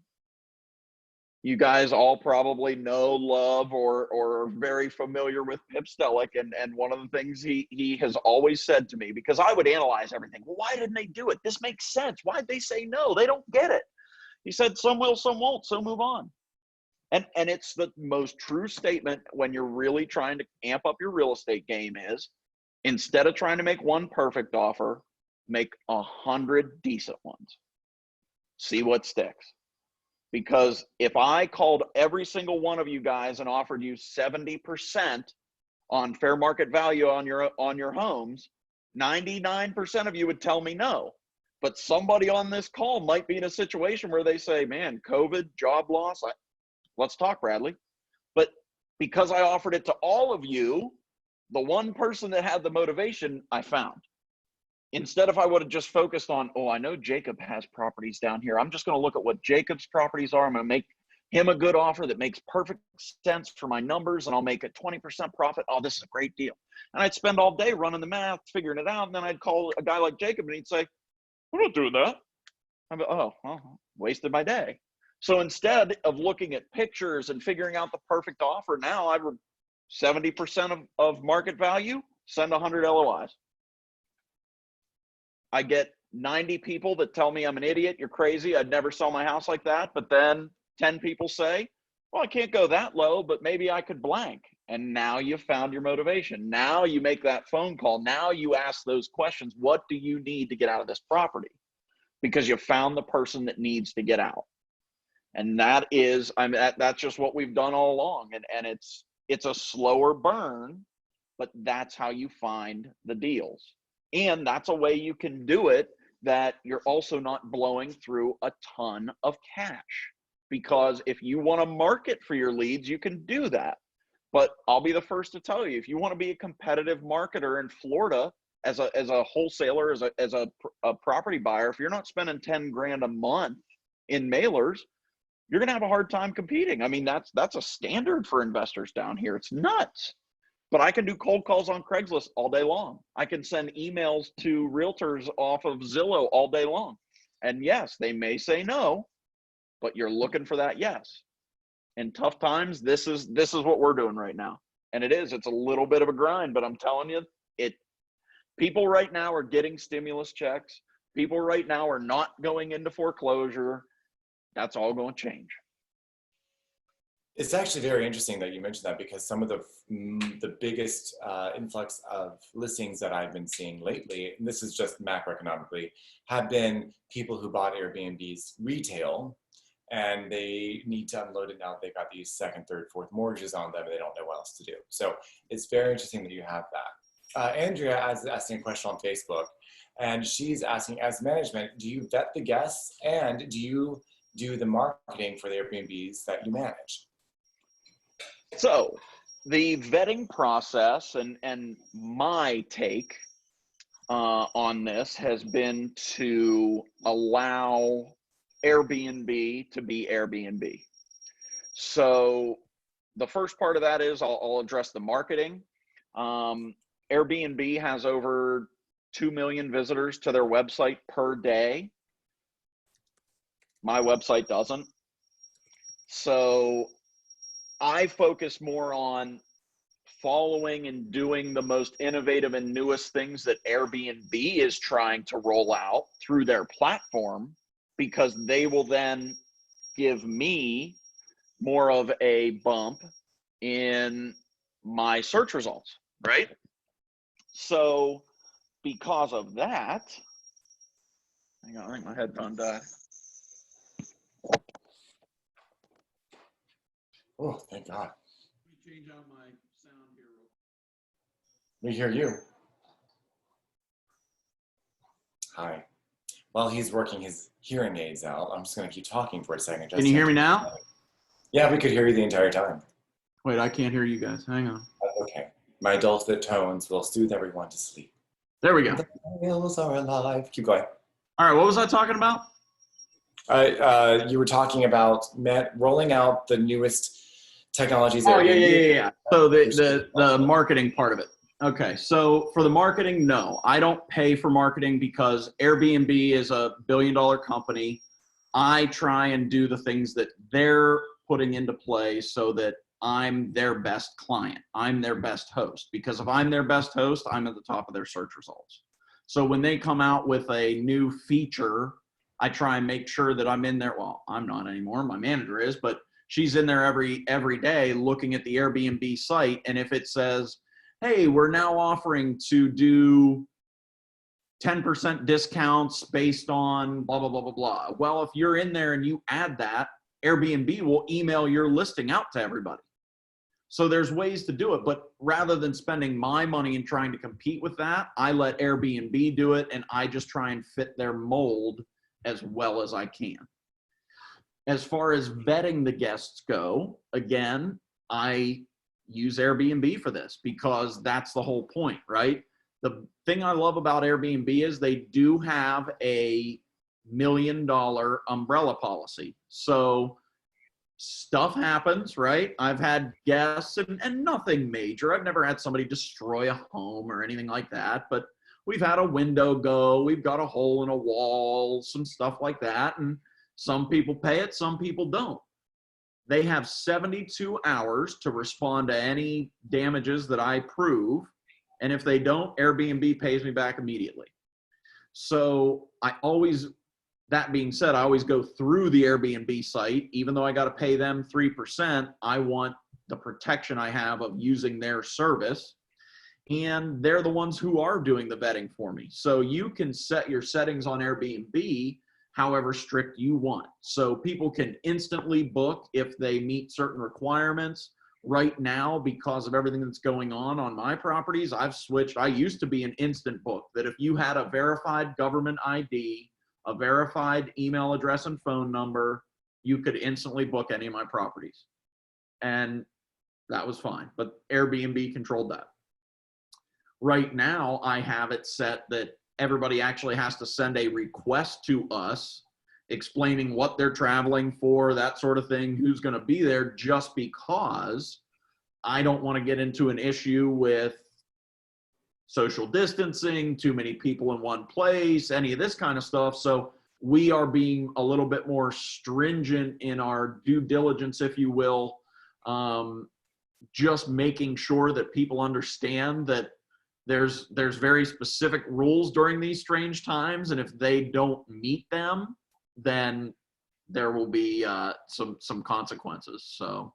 D: You guys all probably know, love, or are very familiar with Pip Stellick, and one of the things he has always said to me, because I would analyze everything. Well, why didn't they do it? This makes sense. Why'd they say no? They don't get it. He said, some will, some won't, so move on. And it's the most true statement when you're really trying to amp up your real estate game is, instead of trying to make one perfect offer, make 100 decent ones. See what sticks. Because if I called every single one of you guys and offered you 70% on fair market value on your homes, 99% of you would tell me no. But somebody on this call might be in a situation where they say, man, COVID, job loss, let's talk, Bradley. But because I offered it to all of you, the one person that had the motivation, I found. Instead, if I would have just focused on, oh, I know Jacob has properties down here. I'm just going to look at what Jacob's properties are. I'm going to make him a good offer that makes perfect sense for my numbers, and I'll make a 20% profit. Oh, this is a great deal. And I'd spend all day running the math, figuring it out. And then I'd call a guy like Jacob and he'd say, we're not doing that. I'm like, oh, well, wasted my day. So instead of looking at pictures and figuring out the perfect offer, now I 70% of market value, send 100 LOIs. I get 90 people that tell me I'm an idiot, you're crazy, I'd never sell my house like that. But then 10 people say, well, I can't go that low, but maybe I could blank. And now you've found your motivation. Now you make that phone call. Now you ask those questions. What do you need to get out of this property? Because you found the person that needs to get out. And that is, that's just what we've done all along. And it's a slower burn, but that's how you find the deals. And that's a way you can do it that you're also not blowing through a ton of cash. Because if you want to market for your leads, you can do that. But I'll be the first to tell you, if you want to be a competitive marketer in Florida as a wholesaler, as a property buyer, if you're not spending 10 grand a month in mailers, you're going to have a hard time competing. I mean, that's a standard for investors down here. It's nuts. But I can do cold calls on Craigslist all day long. I can send emails to realtors off of Zillow all day long. And yes, they may say no, but you're looking for that yes. In tough times, this is what we're doing right now. And it's a little bit of a grind, but I'm telling you, people right now are getting stimulus checks. People right now are not going into foreclosure. That's all going to change.
A: It's actually very interesting that you mentioned that, because some of the biggest influx of listings that I've been seeing lately, and this is just macroeconomically, have been people who bought Airbnbs retail, and they need to unload it now. They've got these second, third, fourth mortgages on them, and they don't know what else to do. So it's very interesting that you have that. Andrea is asking a question on Facebook, and she's asking, as management, do you vet the guests, and do you do the marketing for the Airbnbs that you manage?
D: So the vetting process and my take on this has been to allow Airbnb to be Airbnb. So the first part of that is I'll address the marketing. Airbnb has over 2 million visitors to their website per day. My website doesn't. So I focus more on following and doing the most innovative and newest things that Airbnb is trying to roll out through their platform, because they will then give me more of a bump in my search results, right? So because of that, hang on, I think my headphone died.
A: Oh, thank God.
F: Let me change out my sound here.
A: We hear you. Hi. While he's working his hearing aids out, I'm just going to keep talking for a second.
F: Can you hear me now?
A: Yeah, we could hear you the entire time.
F: Wait, I can't hear you guys. Hang on.
A: That's okay. My dulcet tones will soothe everyone to sleep.
F: There we go.
A: The whales are alive. Keep going.
F: All right, what was I talking about?
A: You were talking about rolling out the newest technologies.
F: Oh,
A: Airbnb.
F: yeah. So the marketing part of it. Okay, so for the marketing, no, I don't pay for marketing because Airbnb is a billion-dollar company. I try and do the things that they're putting into play so that I'm their best client. I'm their best host, because if I'm their best host, I'm at the top of their search results. So when they come out with a new feature, I try and make sure that I'm in there. Well, I'm not anymore. My manager is, but she's in there every day looking at the Airbnb site. And if it says, hey, we're now offering to do 10% discounts based on blah, blah, blah, blah, blah. Well, if you're in there and you add that, Airbnb will email your listing out to everybody. So there's ways to do it, but rather than spending my money and trying to compete with that, I let Airbnb do it, and I just try and fit their mold as well as I can. As far as vetting the guests go, again, I use Airbnb for this because that's the whole point, right? The thing I love about Airbnb is they do have a $1 million umbrella policy. So stuff happens, right? I've had guests and nothing major. I've never had somebody destroy a home or anything like that, but we've had a window go, we've got a hole in a wall, some stuff like that. And some people pay it, some people don't. They have 72 hours to respond to any damages that I prove. And if they don't, Airbnb pays me back immediately. So that being said, I always go through the Airbnb site. Even though I got to pay them 3%, I want the protection I have of using their service. And they're the ones who are doing the vetting for me. So you can set your settings on Airbnb however strict you want. So people can instantly book if they meet certain requirements. Right now, because of everything that's going on my properties, I've switched. I used to be an instant book, that if you had a verified government ID, a verified email address and phone number, you could instantly book any of my properties. And that was fine, but Airbnb controlled that. Right now, I have it set that everybody actually has to send a request to us explaining what they're traveling for, that sort of thing, who's going to be there, just because I don't want to get into an issue with social distancing, too many people in one place, any of this kind of stuff. So we are being a little bit more stringent in our due diligence, if you will, just making sure that people understand that there's very specific rules during these strange times, and if they don't meet them, then there will be some consequences. So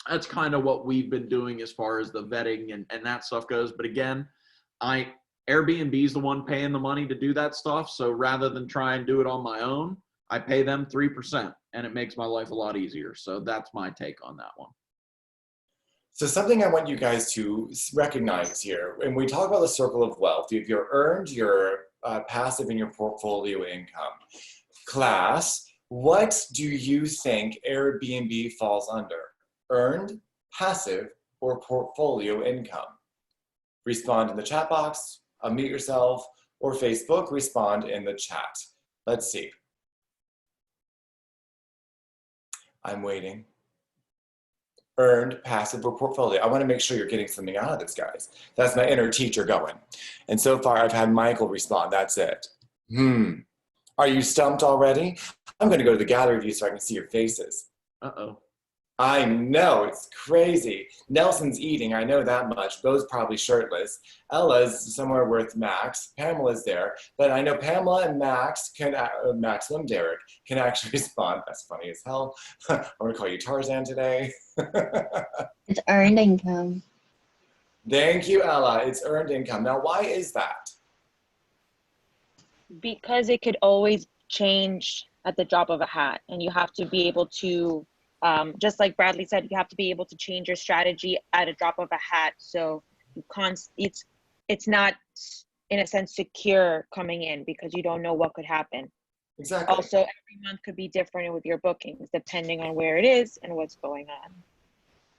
F: that's kind of what we've been doing as far as the vetting and that stuff goes. But again, Airbnb is the one paying the money to do that stuff. So rather than try and do it on my own, I pay them 3%, and it makes my life a lot easier. So that's my take on that one.
A: So something I want you guys to recognize here, when we talk about the circle of wealth, you have your earned, your passive, and your portfolio income. Class, what do you think Airbnb falls under? Earned, passive, or portfolio income? Respond in the chat box, unmute yourself, or Facebook, respond in the chat. Let's see. I'm waiting. Earned, passive, or portfolio. I want to make sure you're getting something out of this, guys. That's my inner teacher going. And so far, I've had Michael respond. That's it. Are you stumped already? I'm going to go to the gallery view so I can see your faces.
F: Uh-oh.
A: I know, it's crazy. Nelson's eating, I know that much. Bo's probably shirtless. Ella's somewhere with Max. Pamela's there. But I know Pamela and Max can, Maximum Derek, can actually respond. That's funny as hell. I'm going to call you Tarzan today.
C: It's earned income.
A: Thank you, Ella. It's earned income. Now, why is that?
G: Because it could always change at the drop of a hat, and you have to be able to, just like Bradley said, you have to be able to change your strategy at a drop of a hat. So you it's not, in a sense, secure coming in because you don't know what could happen.
A: Exactly.
G: Also, every month could be different with your bookings depending on where it is and what's going on.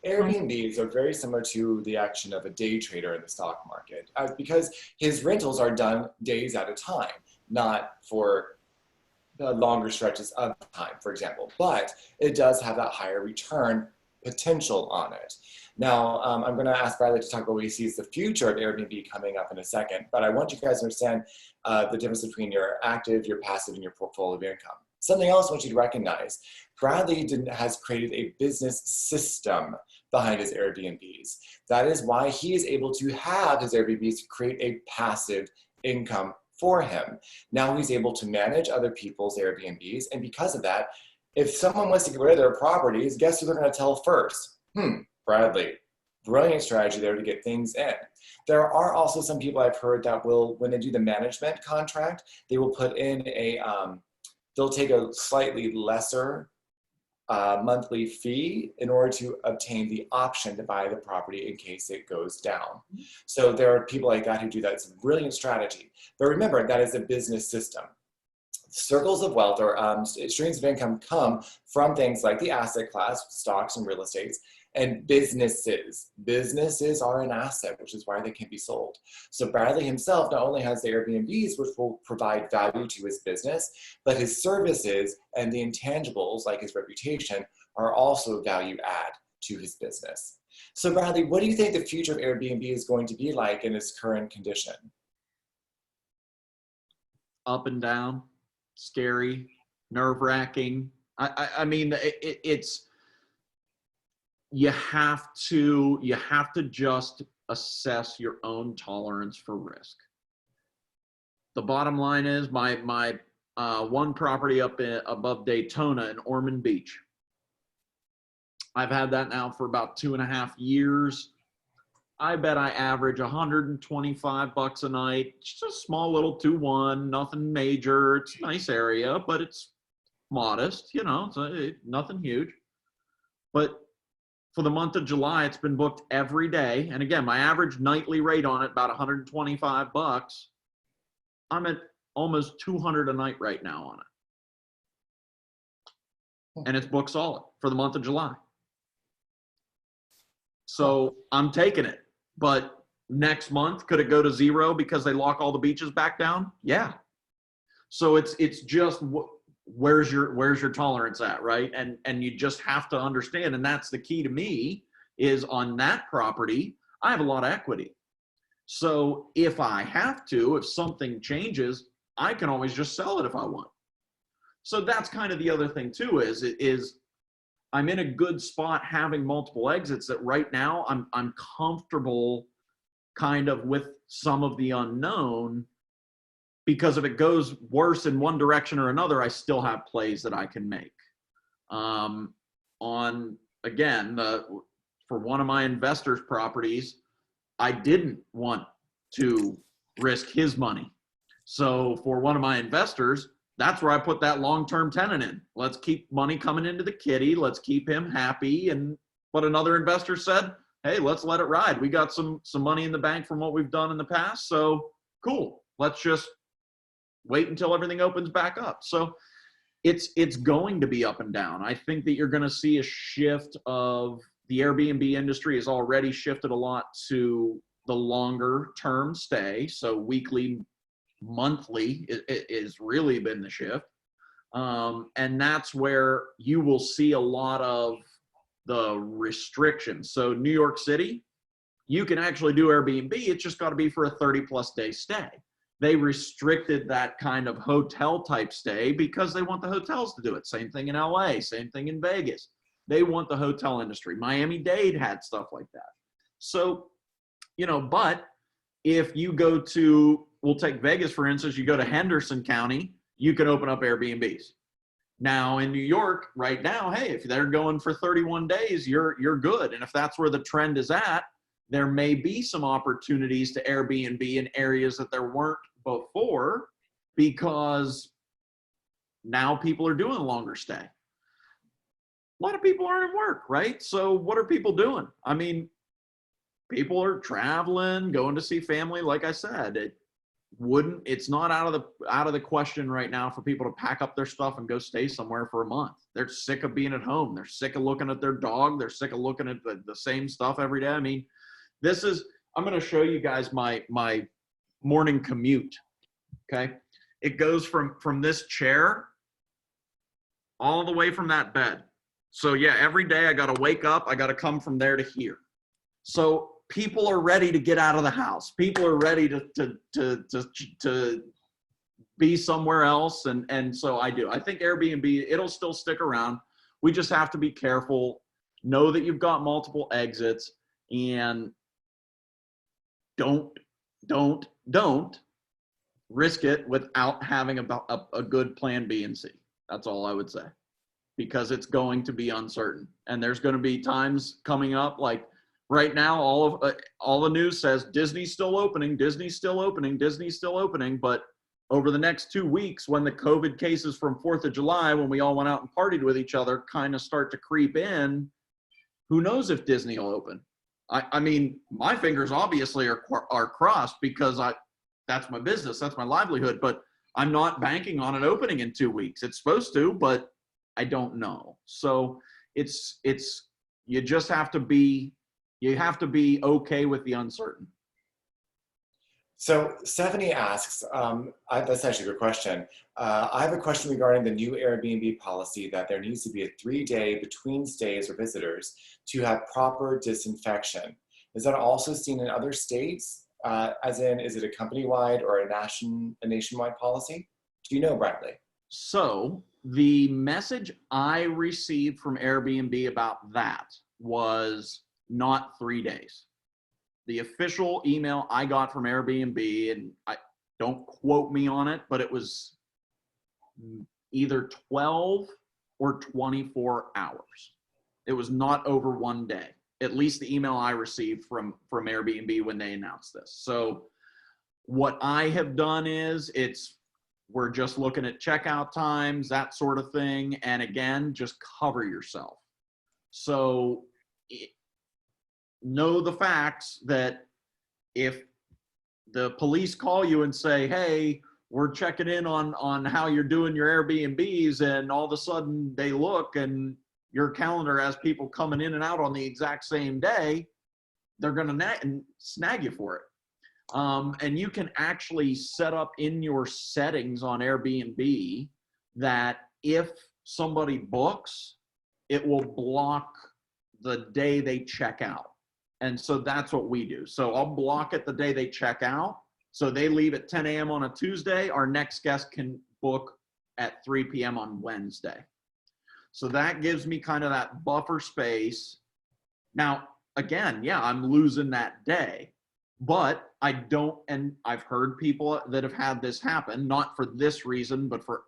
A: Airbnbs are very similar to the action of a day trader in the stock market because his rentals are done days at a time, not for longer stretches of time, for example, but it does have that higher return potential on it. Now, I'm going to ask Bradley to talk about what he sees the future of Airbnb coming up in a second, but I want you guys to understand the difference between your active, your passive, and your portfolio income. Something else I want you to recognize, Bradley has created a business system behind his Airbnbs. That is why he is able to have his Airbnbs create a passive income for him. Now he's able to manage other people's Airbnbs, and because of that, if someone wants to get rid of their properties, guess who they're going to tell first? Bradley. Brilliant strategy there to get things in. There are also some people I've heard that will, when they do the management contract, they will put in a, they'll take a slightly lesser monthly fee in order to obtain the option to buy the property in case it goes down. So there are people like that who do that. It's a brilliant strategy. But remember, that is a business system. Circles of wealth or streams of income come from things like the asset class, stocks and real estates, and businesses. Businesses are an asset, which is why they can be sold. So Bradley himself not only has the Airbnbs, which will provide value to his business, but his services and the intangibles, like his reputation, are also value add to his business. So Bradley, what do you think the future of Airbnb is going to be like in its current condition?
F: Up and down, scary, nerve-wracking. I mean, it's, you have to just assess your own tolerance for risk. The bottom line is my one property up above Daytona in Ormond Beach. I've had that now for about 2.5 years. I bet I average $125 a night. Just a small little 2-1, nothing major. It's a nice area, but it's modest, you know, so nothing huge. But for the month of July, it's been booked every day. And again, my average nightly rate on it, about $125. I'm at almost $200 a night right now on it. And it's booked solid for the month of July. So I'm taking it. But next month, could it go to 0 because they lock all the beaches back down? Yeah. So it's just where's your tolerance at, right? And you just have to understand, and that's the key to me, is on that property, I have a lot of equity. So if I have to, if something changes, I can always just sell it if I want. So that's kind of the other thing too, is I'm in a good spot having multiple exits that right now I'm comfortable kind of with some of the unknown, because if it goes worse in one direction or another, I still have plays that I can make. On, again, for one of my investors' properties, I didn't want to risk his money. So for one of my investors, that's where I put that long-term tenant in. Let's keep money coming into the kitty. Let's keep him happy. And what another investor said, hey, let's let it ride. We got some money in the bank from what we've done in the past. So cool. Let's just wait until everything opens back up. So it's going to be up and down. I think that you're going to see a shift of the Airbnb industry has already shifted a lot to the longer term stay. So weekly, monthly is really been the shift. And that's where you will see a lot of the restrictions. So New York City, you can actually do Airbnb. It's just got to be for a 30+ day stay. They restricted that kind of hotel type stay because they want the hotels to do it. Same thing in LA, same thing in Vegas. They want the hotel industry. Miami-Dade had stuff like that. So, you know, but if you go to, we'll take Vegas, for instance, you go to Henderson County, you can open up Airbnbs. Now in New York right now, hey, if they're going for 31 days, you're good. And if that's where the trend is at, there may be some opportunities to Airbnb in areas that there weren't before, because now people are doing longer stay. A lot of people aren't at work, right? So what are people doing? I mean, people are traveling, going to see family. Like I said, it's not out of the question right now for people to pack up their stuff and go stay somewhere for a month. They're sick of being at home. They're sick of looking at their dog. They're sick of looking at the same stuff every day. I mean, I'm going to show you guys my morning commute. Okay. It goes from this chair all the way from that bed. So yeah, every day I got to wake up. I got to come from there to here. So people are ready to get out of the house. People are ready to be somewhere else. And so I do. I think Airbnb, it'll still stick around. We just have to be careful. Know that you've got multiple exits, and don't risk it without having a good plan B and C. That's all I would say, because it's going to be uncertain. And there's going to be times coming up, like right now, all the news says Disney's still opening, Disney's still opening, Disney's still opening. But over the next 2 weeks, when the COVID cases from 4th of July, when we all went out and partied with each other, kind of start to creep in, who knows if Disney will open? I mean, my fingers obviously are crossed, because that's my business, that's my livelihood, but I'm not banking on it opening in 2 weeks. It's supposed to, but I don't know. So you just have to be okay with the uncertain.
A: So Stephanie asks, that's actually a good question. I have a question regarding the new Airbnb policy that there needs to be a 3-day between stays for visitors to have proper disinfection. Is that also seen in other states? As in, is it a company-wide or a nationwide policy? Do you know, Brandley?
F: So the message I received from Airbnb about that was not 3 days. The official email I got from Airbnb, and don't quote me on it, but it was either 12 or 24 hours. It was not over 1 day, at least the email I received from Airbnb when they announced this. So what I have done is we're just looking at checkout times, that sort of thing. And again, just cover yourself. So know the facts that if the police call you and say, hey, we're checking in on how you're doing your Airbnbs, and all of a sudden they look and your calendar has people coming in and out on the exact same day, they're going to snag you for it. And you can actually set up in your settings on Airbnb that if somebody books, it will block the day they check out. And so that's what we do. So I'll block it the day they check out. So they leave at 10 a.m. on a Tuesday. Our next guest can book at 3 p.m. on Wednesday. So that gives me kind of that buffer space. Now, again, yeah, I'm losing that day, but I don't, and I've heard people that have had this happen, not for this reason, but for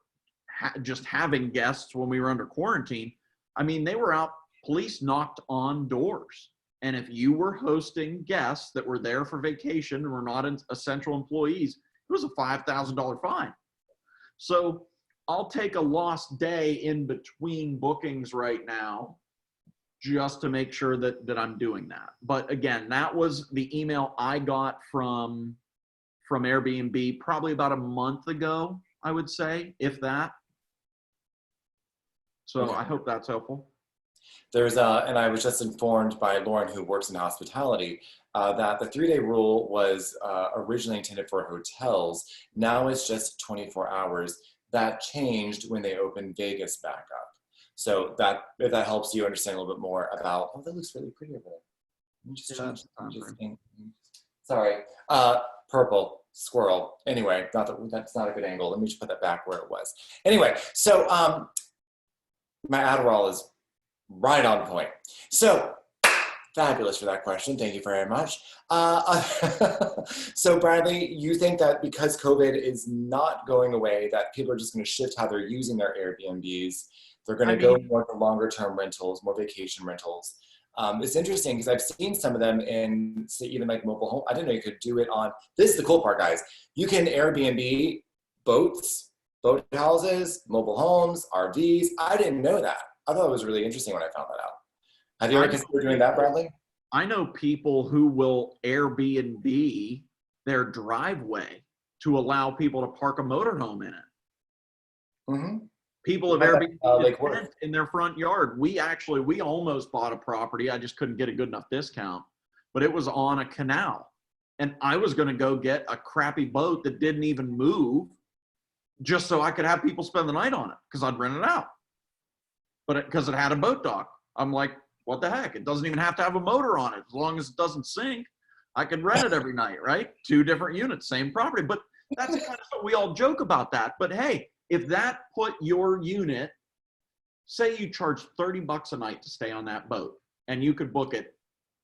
F: just having guests when we were under quarantine. I mean, they were out, police knocked on doors. And if you were hosting guests that were there for vacation and were not essential employees, it was a $5,000 fine. So I'll take a lost day in between bookings right now just to make sure that I'm doing that. But again, that was the email I got from Airbnb probably about a month ago, I would say, if that. So
A: Okay.
F: I hope that's helpful.
A: There's and I was just informed by Lauren, who works in hospitality, that the 3-day rule was originally intended for hotels. Now it's just 24 hours. That changed when they opened Vegas back up. So that, if that helps you understand a little bit more about, oh, that looks really pretty over there. Let me just change. Sorry, purple squirrel. Anyway, that's not a good angle. Let me just put that back where it was. Anyway, so my Adderall is right on point. So fabulous for that question. Thank you very much. So Bradley, you think that because COVID is not going away, that people are just going to shift how they're using their Airbnbs? They're going to go more to longer term rentals, more vacation rentals. It's interesting because I've seen some of them in, say, even like mobile home. I didn't know you could do it on, this is the cool part, guys. You can Airbnb boats, boat houses, mobile homes, RVs. I didn't know that. I thought it was really interesting when I found that out. Have you ever considered doing that, Brandley?
F: I know people who will Airbnb their driveway to allow people to park a motorhome in it.
A: Mm-hmm.
F: People have Airbnb
A: Worth
F: in their front yard. We almost bought a property. I just couldn't get a good enough discount, but it was on a canal. And I was going to go get a crappy boat that didn't even move just so I could have people spend the night on it because I'd rent it out. But because it had a boat dock, I'm like, what the heck? It doesn't even have to have a motor on it. As long as it doesn't sink, I can rent it every night, right? 2 different units, same property. But that's kind of what we all joke about that. But hey, if that put your unit, say you charge $30 a night to stay on that boat and you could book it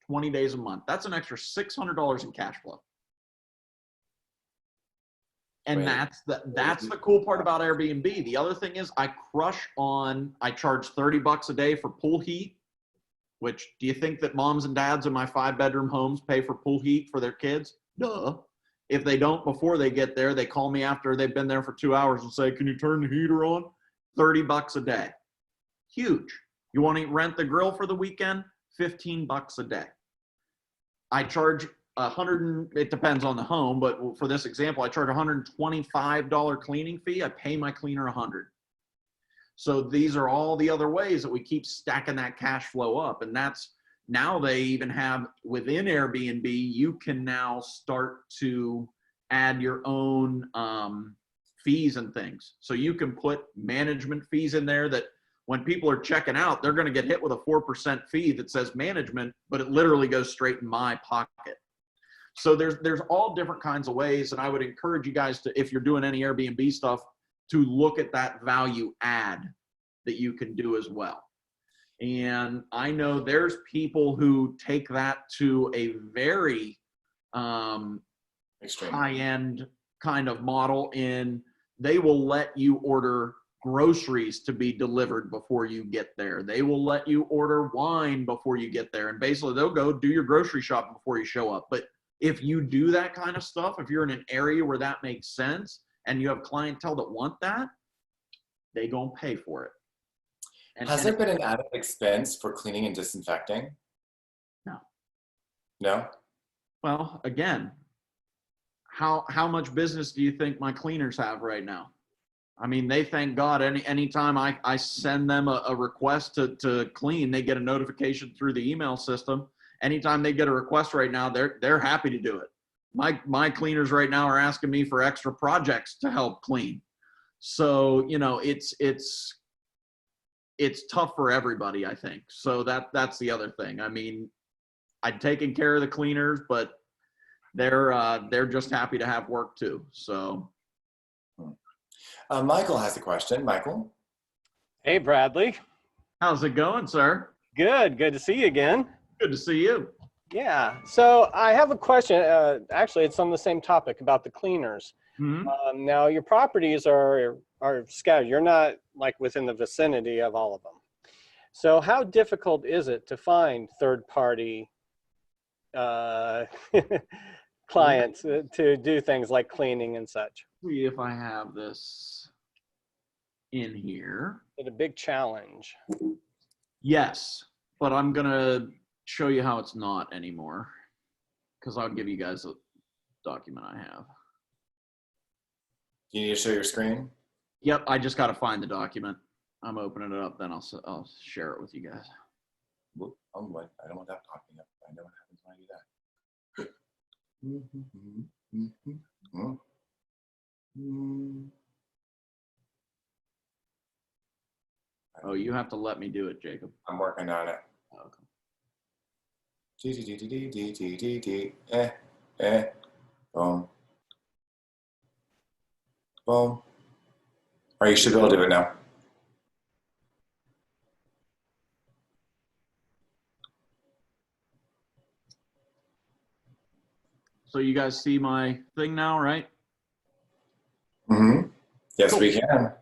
F: 20 days a month, that's an extra $600 in cash flow. And that's the cool part about Airbnb. The other thing is I charge $30 a day for pool heat, which, do you think that moms and dads in my 5-bedroom homes pay for pool heat for their kids? Duh. If they don't before they get there, they call me after they've been there for 2 hours and say, can you turn the heater on? $30 a day. Huge. You want to rent the grill for the weekend? $15 a day. I charge it depends on the home, but for this example, I charge $125 cleaning fee. I pay my cleaner $100. So these are all the other ways that we keep stacking that cash flow up. And that's, now they even have within Airbnb, you can now start to add your own fees and things. So you can put management fees in there that when people are checking out, they're going to get hit with a 4% fee that says management, but it literally goes straight in my pocket. So there's all different kinds of ways. And I would encourage you guys to, if you're doing any Airbnb stuff, to look at that value add that you can do as well. And I know there's people who take that to a very high-end kind of model, and they will let you order groceries to be delivered before you get there. They will let you order wine before you get there. And basically they'll go do your grocery shopping before you show up. But if you do that kind of stuff, if you're in an area where that makes sense and you have clientele that want that, they gonna pay for it.
A: Has there been an added expense for cleaning and disinfecting?
F: No.
A: No?
F: Well, again, how much business do you think my cleaners have right now? I mean, they thank God anytime I send them a request to clean, they get a notification through the email system. Anytime they get a request right now, they're happy to do it. My cleaners right now are asking me for extra projects to help clean. So, you know, it's tough for everybody, I think. So that's the other thing. I mean, I'd taken care of the cleaners, but they're just happy to have work too. So.
A: Michael has a question. Michael?
H: Hey, Bradley.
F: How's it going, sir?
H: Good. Good to see you again.
F: Good to see you.
H: Yeah. So I have a question. Actually, it's on the same topic about the cleaners.
F: Mhm.
H: Now, your properties are scattered. You're not like within the vicinity of all of them. So how difficult is it to find third-party clients to do things like cleaning and such?
F: See if I have this in here.
H: It's a big challenge.
F: Yes, but I'm gonna show you how it's not anymore, because I'll give you guys a document I have.
A: You need to show your screen?
F: Yep, I just got to find the document. I'm opening it up, then I'll share it with you guys.
A: Whoop, oh, wait, I don't want that popping up. I know what happens when I do that.
F: Oh, you have to let me do it, Jacob.
A: I'm working on it.
F: Okay.
A: Boom. Boom. Or you should be able to do it now.
F: So you guys see my thing now, right?
A: Mm-hmm. Yes,
F: Cool.
A: we can.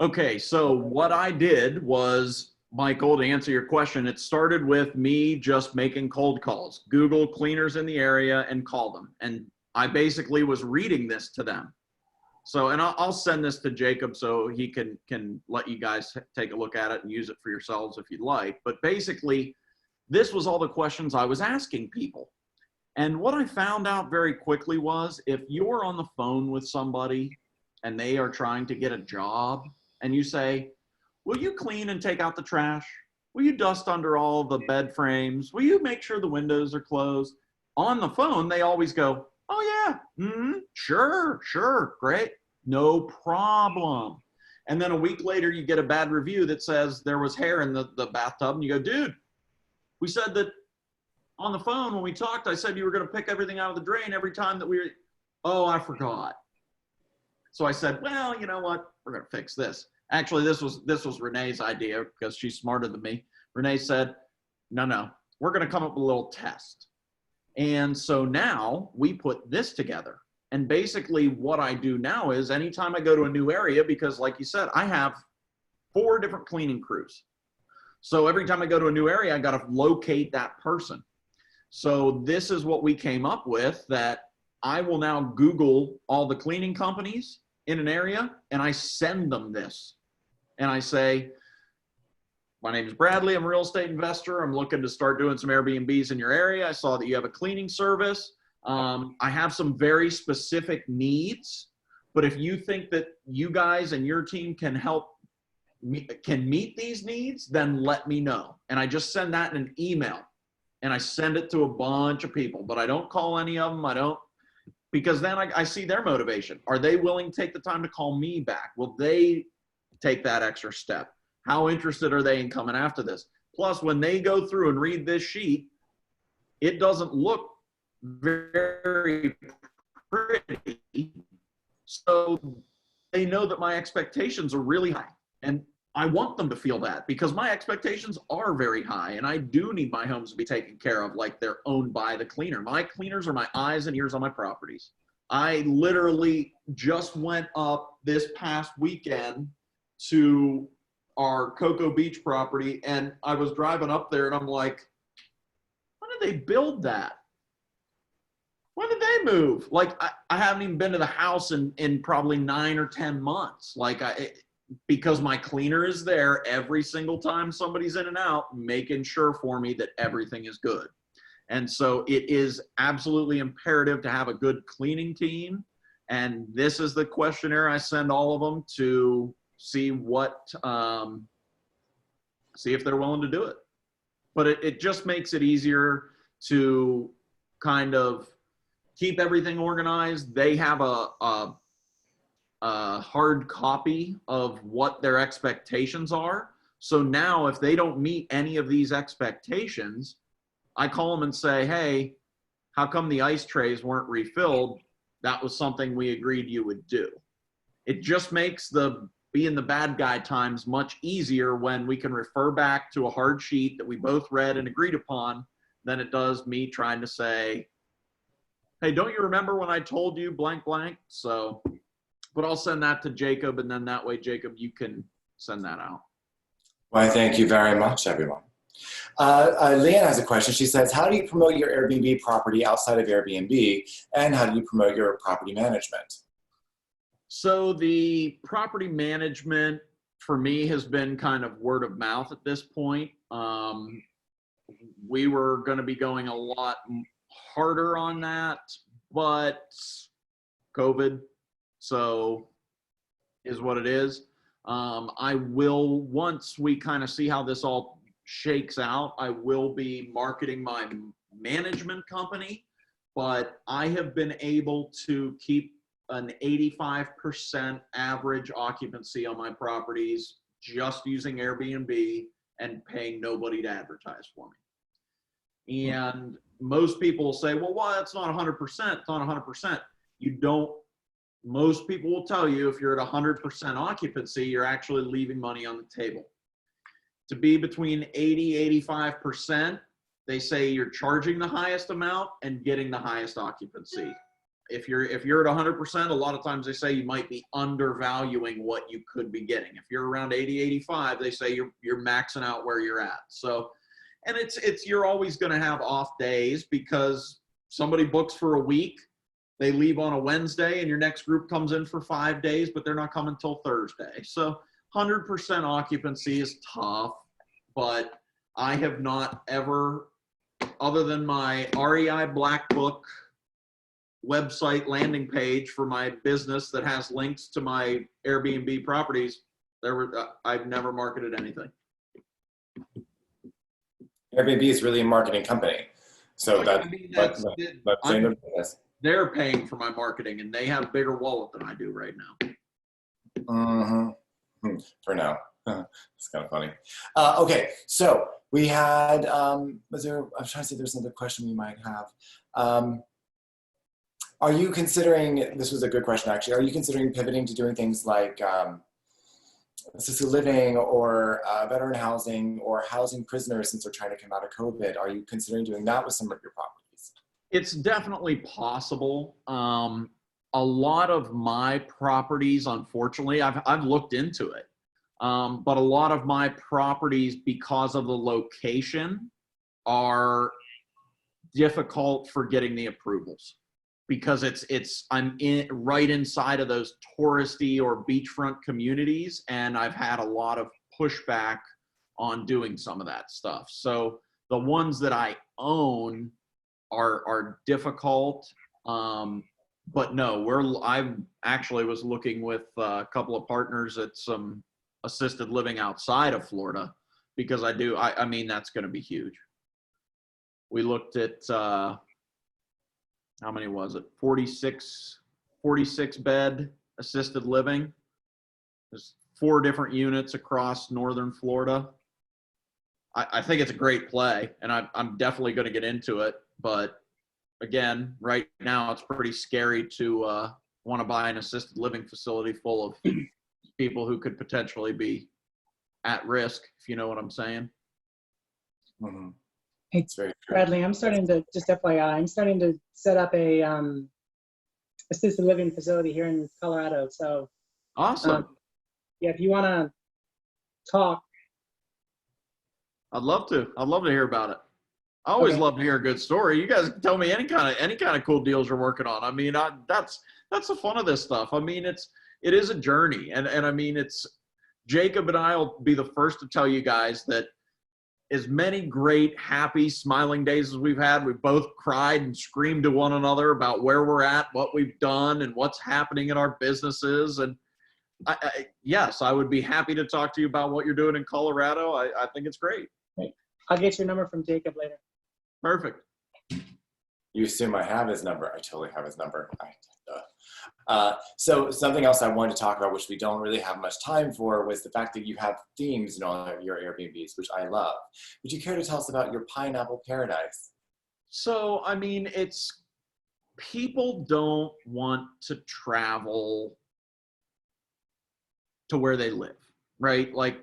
F: Okay, so what I did was, Michael, to answer your question, it started with me just making cold calls. Google cleaners in the area and call them. And I basically was reading this to them. So, and I'll send this to Jacob so he can let you guys take a look at it and use it for yourselves if you'd like. But basically, this was all the questions I was asking people. And what I found out very quickly was, if you're on the phone with somebody and they are trying to get a job, and you say, will you clean and take out the trash? Will you dust under all the bed frames? Will you make sure the windows are closed? On the phone, they always go, oh yeah, sure, great, no problem. And then a week later, you get a bad review that says there was hair in the bathtub, and you go, dude, we said that on the phone when we talked, I said you were gonna pick everything out of the drain every time that oh, I forgot. So I said, well, you know what, we're gonna fix this. Actually, this was Renee's idea because she's smarter than me. Renee said, no, we're gonna come up with a little test. And so now we put this together. And basically what I do now is anytime I go to a new area, because like you said, I have 4 different cleaning crews. So every time I go to a new area, I got to locate that person. So this is what we came up with, that I will now Google all the cleaning companies in an area and I send them this. And I say, my name is Bradley. I'm a real estate investor. I'm looking to start doing some Airbnbs in your area. I saw that you have a cleaning service. I have some very specific needs, but if you think that you guys and your team can meet these needs, then let me know. And I just send that in an email and I send it to a bunch of people, but I don't call any of them. Because then I see their motivation. Are they willing to take the time to call me back? Will they take that extra step? How interested are they in coming after this? Plus, when they go through and read this sheet, it doesn't look very pretty. So they know that my expectations are really high. And I want them to feel that because my expectations are very high and I do need my homes to be taken care of like they're owned by the cleaner. My cleaners are my eyes and ears on my properties. I literally just went up this past weekend to our Cocoa Beach property and I was driving up there and I'm like, when did they build that? When did they move? Like, I haven't even been to the house in probably 9 or 10 months. Like, because my cleaner is there every single time somebody's in and out, making sure for me that everything is good. And so it is absolutely imperative to have a good cleaning team. And this is the questionnaire I send all of them to see see if they're willing to do it. But it just makes it easier to kind of keep everything organized. They have a hard copy of what their expectations are. So now if they don't meet any of these expectations, I call them and say, hey, how come the ice trays weren't refilled? That was something we agreed you would do. it just makes the being the bad guy times much easier when we can refer back to a hard sheet that we both read and agreed upon than it does me trying to say, hey, don't you remember when I told you blank blank? So, but I'll send that to Jacob, and then that way, Jacob, you can send that out.
A: Why, thank you very much, everyone. Leanne has a question. She says, how do you promote your Airbnb property outside of Airbnb, and how do you promote your property management?
F: So the property management for me has been kind of word of mouth at this point. We were going to be going a lot harder on that, but COVID, so is what it is. I will, once we kind of see how this all shakes out, I will be marketing my management company, but I have been able to keep an 85% average occupancy on my properties just using Airbnb and paying nobody to advertise for me. And most people will say, well, it's not 100%, it's not 100%. You don't, most people will tell you if you're at 100% occupancy, you're actually leaving money on the table. To be between 80, 85%, they say you're charging the highest amount and getting the highest occupancy. If you're at 100%, a lot of times they say you might be undervaluing what you could be getting. If you're around 80, 85, they say you're maxing out where you're at. So, and you're always going to have off days because somebody books for a week, they leave on a Wednesday, and your next group comes in for 5 days, but they're not coming till Thursday. So 100% occupancy is tough, but I have not ever, other than my REI Black Book website landing page for my business that has links to my Airbnb properties, I've never marketed anything.
A: Airbnb is really a marketing company. So
F: they're paying for my marketing, and they have a bigger wallet than I do right now.
A: Mm-hmm. For now. It's kind of funny. Okay, so we had, I'm trying to see if there's another question we might have. Are you considering, this was a good question actually, are you considering pivoting to doing things like assisted living or veteran housing or housing prisoners since they're trying to come out of COVID? Are you considering doing that with some of your properties?
F: It's definitely possible. A lot of my properties, unfortunately, I've looked into it, but a lot of my properties, because of the location, are difficult for getting the approvals. Because I'm right inside of those touristy or beachfront communities, and I've had a lot of pushback on doing some of that stuff. So the ones that I own are difficult. But no, I actually was looking with a couple of partners at some assisted living outside of Florida, because I mean, that's going to be huge. We looked at, how many was it? 46 bed assisted living. There's 4 different units across northern Florida. I think it's a great play, and I'm definitely going to get into it. But again, right now it's pretty scary to want to buy an assisted living facility full of people who could potentially be at risk, if you know what I'm saying.
A: Mm-hmm.
I: Hey, Bradley, I'm starting to, just FYI, I'm starting to set up a assisted living facility here in Colorado. So
F: awesome.
I: Yeah, if you want to talk.
F: I'd love to hear about it. I always love to hear a good story. You guys can tell me any kind of cool deals you're working on. I mean, that's the fun of this stuff. I mean, it is a journey, and I mean, Jacob and I will be the first to tell you guys that as many great, happy, smiling days as we've had, we've both cried and screamed to one another about where we're at, what we've done, and what's happening in our businesses. And yes, I would be happy to talk to you about what you're doing in Colorado. I think it's great.
I: I'll get your number from Jacob later.
F: Perfect.
A: You assume I have his number. I totally have his number. So something else I wanted to talk about, which we don't really have much time for, was the fact that you have themes in all of your Airbnbs, which I love. Would you care to tell us about your pineapple paradise?
F: So, I mean, people don't want to travel to where they live, right? Like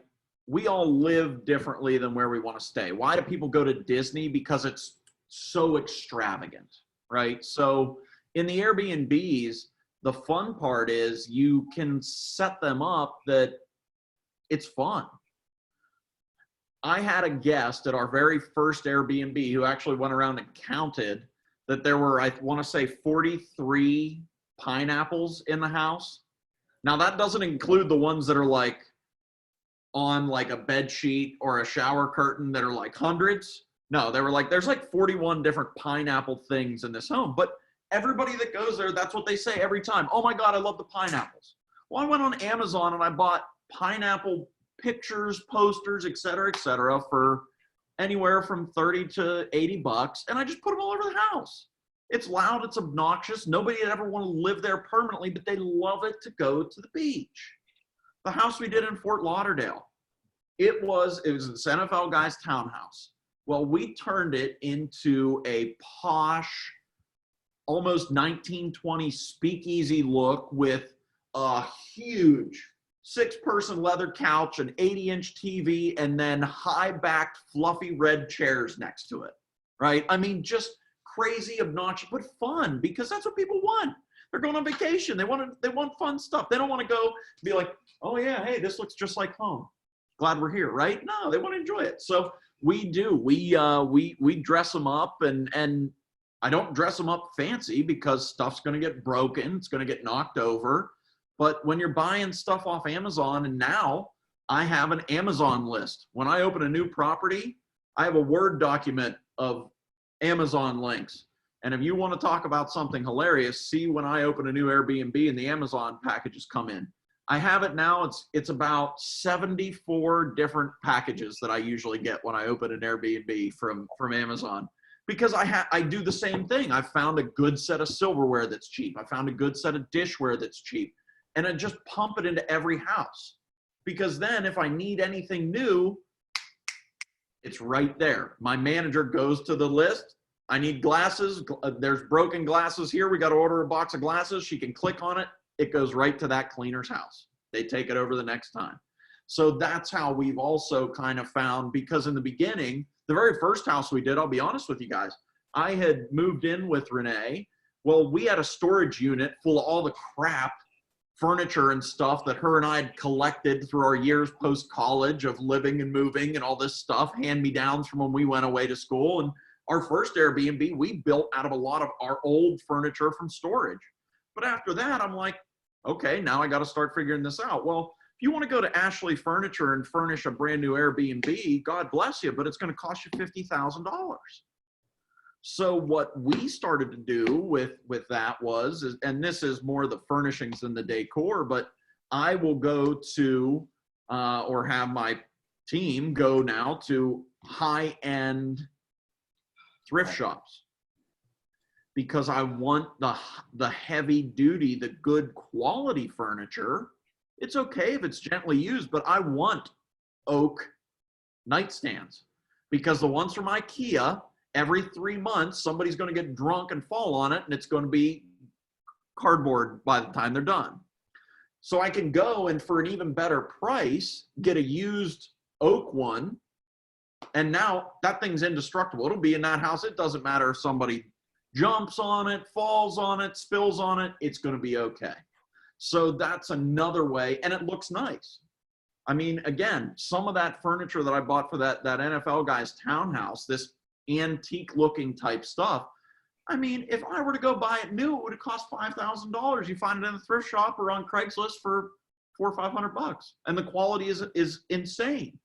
F: we all live differently than where we want to stay. Why do people go to Disney? Because it's so extravagant, right? So in the Airbnbs, the fun part is you can set them up that it's fun. I had a guest at our very first Airbnb who actually went around and counted that there were, I want to say 43 pineapples in the house. Now that doesn't include the ones that are like on like a bed sheet or a shower curtain that are like hundreds. No, they were like, there's like 41 different pineapple things in this home. But everybody that goes there, that's what they say every time. Oh my God, I love the pineapples. Well, I went on Amazon and I bought pineapple pictures, posters, et cetera, for anywhere from 30 to 80 bucks. And I just put them all over the house. It's loud, it's obnoxious. Nobody would ever want to live there permanently, but they love it to go to the beach. The house we did in Fort Lauderdale, it was this NFL guy's townhouse. Well, we turned it into a posh, almost 1920s speakeasy look with a huge 6-person leather couch, an 80-inch TV, and then high-backed, fluffy red chairs next to it, right? I mean, just crazy, obnoxious, but fun, because that's what people want. They're going on vacation. They want fun stuff. They don't want to go be like, oh yeah, hey, this looks just like home. Glad we're here, right? No, they want to enjoy it. So we do. We dress them up, and I don't dress them up fancy because stuff's going to get broken. It's going to get knocked over. But when you're buying stuff off Amazon, and now I have an Amazon list. When I open a new property, I have a Word document of Amazon links. And if you want to talk about something hilarious, see when I open a new Airbnb and the Amazon packages come in. I have it now. It's about 74 different packages that I usually get when I open an Airbnb from Amazon. Because I do the same thing. I found a good set of silverware that's cheap. I found a good set of dishware that's cheap. And I just pump it into every house. Because then if I need anything new, it's right there. My manager goes to the list. I need glasses. There's broken glasses here. We got to order a box of glasses. She can click on it. It goes right to that cleaner's house. They take it over the next time. So that's how we've also kind of found, because in the beginning, the very first house we did, I'll be honest with you guys, I had moved in with Renee. Well, we had a storage unit full of all the crap, furniture and stuff that her and I had collected through our years post-college of living and moving and all this stuff, hand-me-downs from when we went away to school. And our first Airbnb, we built out of a lot of our old furniture from storage. But after that, I'm like, okay, now I got to start figuring this out. Well, if you want to go to Ashley Furniture and furnish a brand new Airbnb, God bless you, but it's going to cost you $50,000. So what we started to do with that was, and this is more the furnishings than the decor, but I will go to, or have my team go now to high-end thrift shops, because I want the heavy duty, the good quality furniture. It's okay if it's gently used, but I want oak nightstands, because the ones from IKEA, every 3 months, somebody's going to get drunk and fall on it, and it's going to be cardboard by the time they're done. So I can go and for an even better price, get a used oak one. And now that thing's indestructible. It'll be in that house. It doesn't matter if somebody jumps on it, falls on it, spills on it, it's going to be okay. So that's another way, and it looks nice. I mean, again, some of that furniture that I bought for that NFL guy's townhouse, this antique looking type stuff, I mean, if I were to go buy it new, it would have cost $5,000. You find it in a thrift shop or on Craigslist for $400 or $500, and the quality is insane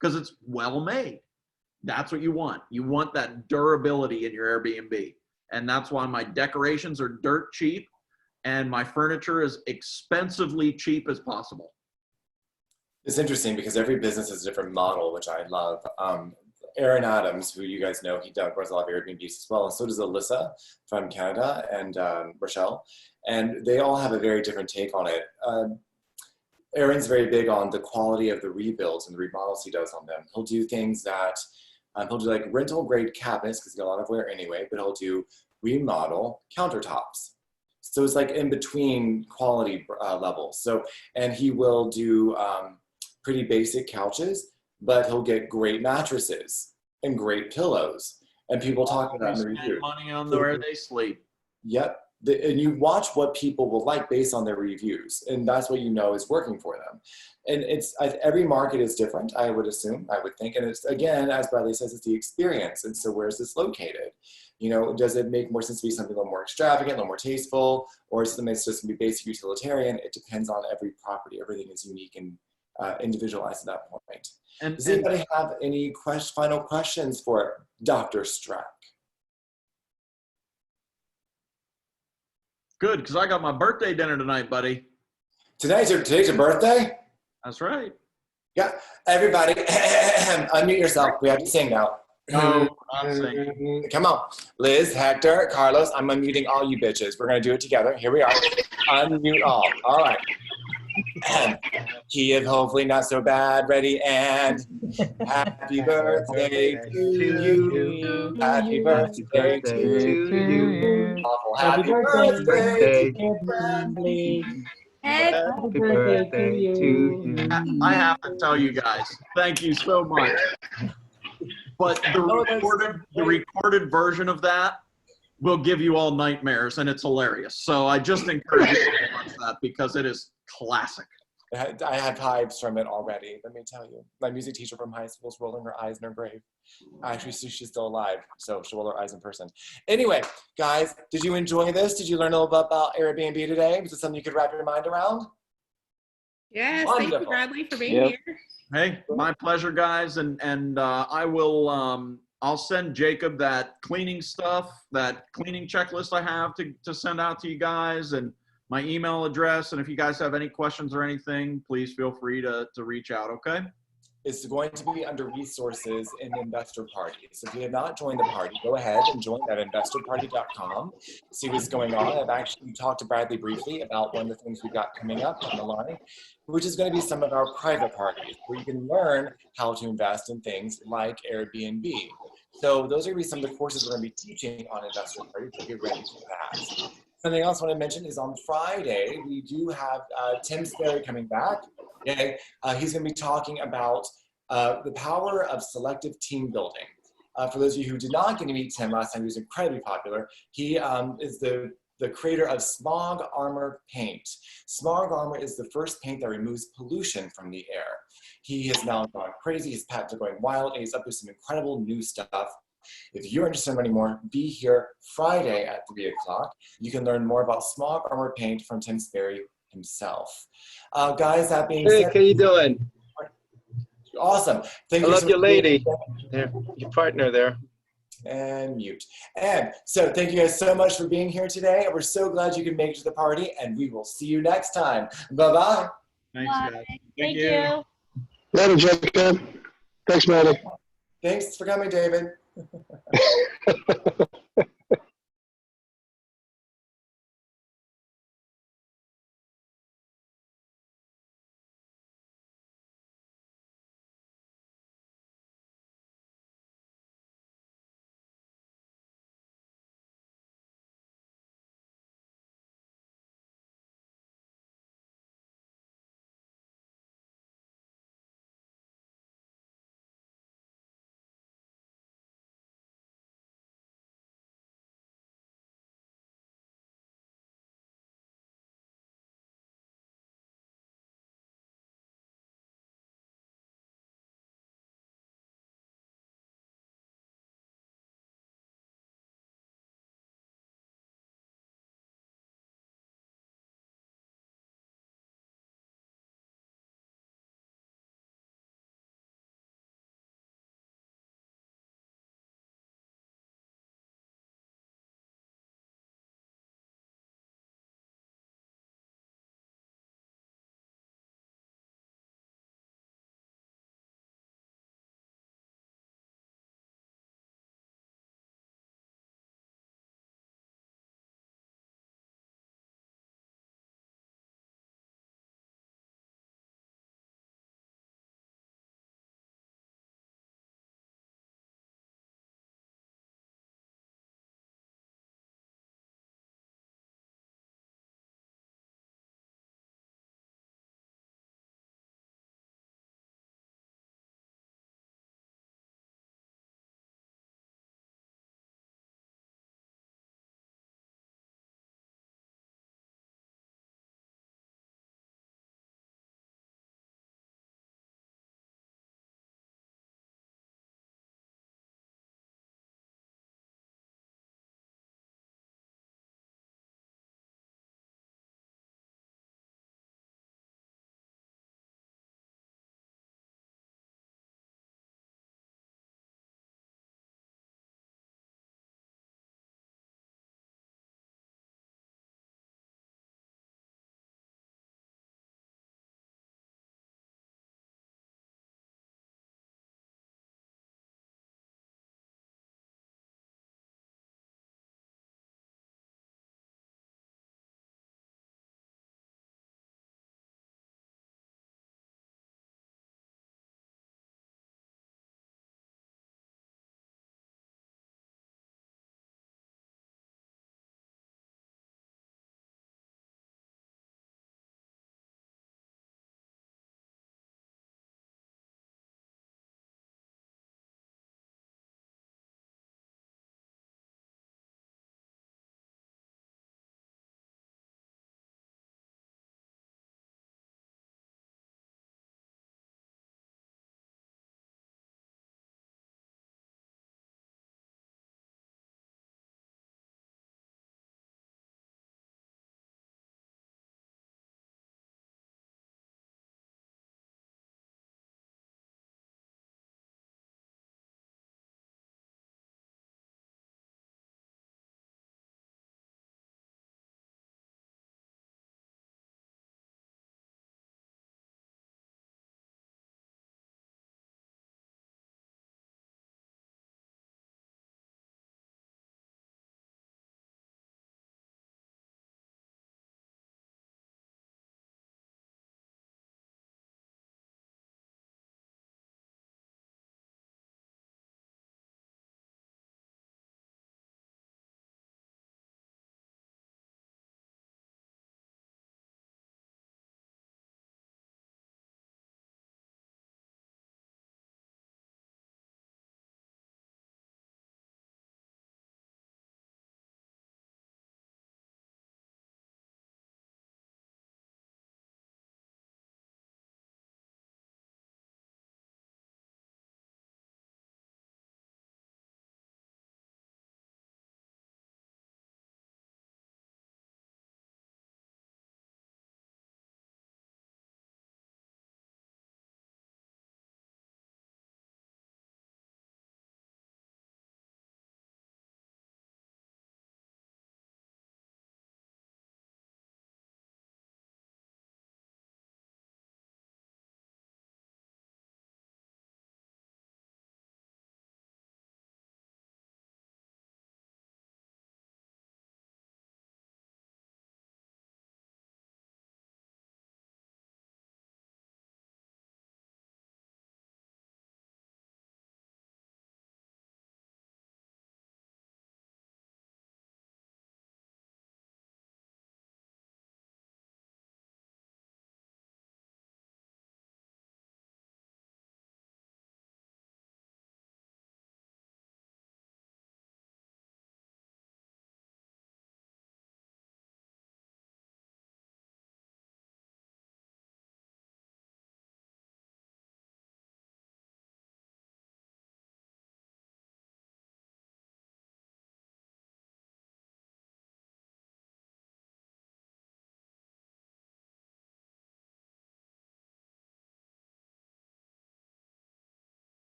F: because it's well made. That's what you want. You want that durability in your Airbnb. And that's why my decorations are dirt cheap and my furniture is expensively cheap as possible.
A: It's interesting because every business has a different model, which I love. Aaron Adams, who you guys know, he runs a lot of Airbnbs as well, and so does Alyssa from Canada and Rochelle, and they all have a very different take on it. Aaron's very big on the quality of the rebuilds and the remodels he does on them. He'll do things that, he'll do like rental grade cabinets, because he's got a lot of wear anyway, but he'll do remodel countertops. So it's like in between quality levels. So, and he will do pretty basic couches, but he'll get great mattresses and great pillows. And people talk about
F: They
A: in the
F: spend
A: review.
F: money on where they sleep.
A: Yep. And you watch what people will like based on their reviews, and that's what you know is working for them. And every market is different, I would assume, I would think. And it's, again, as Bradley says, it's the experience. And so where's this located? You know, does it make more sense to be something a little more extravagant, a little more tasteful, or is something that's just going to be basic utilitarian? It depends on every property. Everything is unique and individualized at that point. Does anybody have any final questions for Dr. Sprack?
F: Good, because I got my birthday dinner tonight, buddy.
A: Today's your birthday?
F: That's right.
A: Yeah. Everybody, unmute yourself. We have to sing now.
F: No, I'm saying.
A: Come on. Liz, Hector, Carlos, I'm unmuting all you bitches. We're going to do it together. Here we are. Unmute all. All right. Key of hopefully not so bad. Ready, and happy birthday to you. Happy birthday to you. Awful happy birthday to Brandley.
B: Happy
I: birthday to you.
F: I have to tell you guys, thank you so much. But the recorded version of that will give you all nightmares, and it's hilarious. So I just encourage you to watch that because it is classic.
A: I have hives from it already, let me tell you. My music teacher from high school is rolling her eyes in her grave. Actually, she's still alive, so she'll roll her eyes in person. Anyway, guys, did you enjoy this? Did you learn a little bit about Airbnb today? Was it something you could wrap your mind around?
J: Yes,
A: Wonderful.
J: thank you, Bradley, for being
E: Yep.
J: here.
F: Hey, my pleasure, guys. And I will, I'll send Jacob that cleaning stuff, that cleaning checklist I have to send out to you guys, and my email address. And if you guys have any questions or anything, please feel free to reach out, okay?
A: It's going to be under resources in investor party. So if you have not joined the party, go ahead and join at investorparty.com. See what's going on. I've actually talked to Bradley briefly about one of the things we've got coming up on the line, which is going to be some of our private parties where you can learn how to invest in things like Airbnb. So those are going to be some of the courses we're going to be teaching on investor party, so get ready for that. Something else I want to mention is on Friday, we do have Tim Sperry coming back. Okay, he's going to be talking about the power of selective team building. For those of you who did not get to meet Tim last time, he was incredibly popular. He is the creator of Smog Armor paint. Smog Armor is the first paint that removes pollution from the air. He has now gone crazy, his patents are going wild, and he's up to some incredible new stuff. If you're interested in learning more, be here Friday at 3 o'clock. You can learn more about Smog Armor paint from Tim Sperry himself. Guys, that being
E: Hey,
A: said,
E: how you doing?
A: awesome. Thank
E: I
A: you
E: love
A: so
E: your
A: much.
E: lady. There, your partner there.
A: And mute. And so thank you guys so much for being here today. And we're so glad you could make it to the party, and we will see you next time. Bye-bye.
F: Thanks, guys.
G: Thank you.
K: Later, Jacob. Thanks, Maddie.
A: Thanks for coming, David.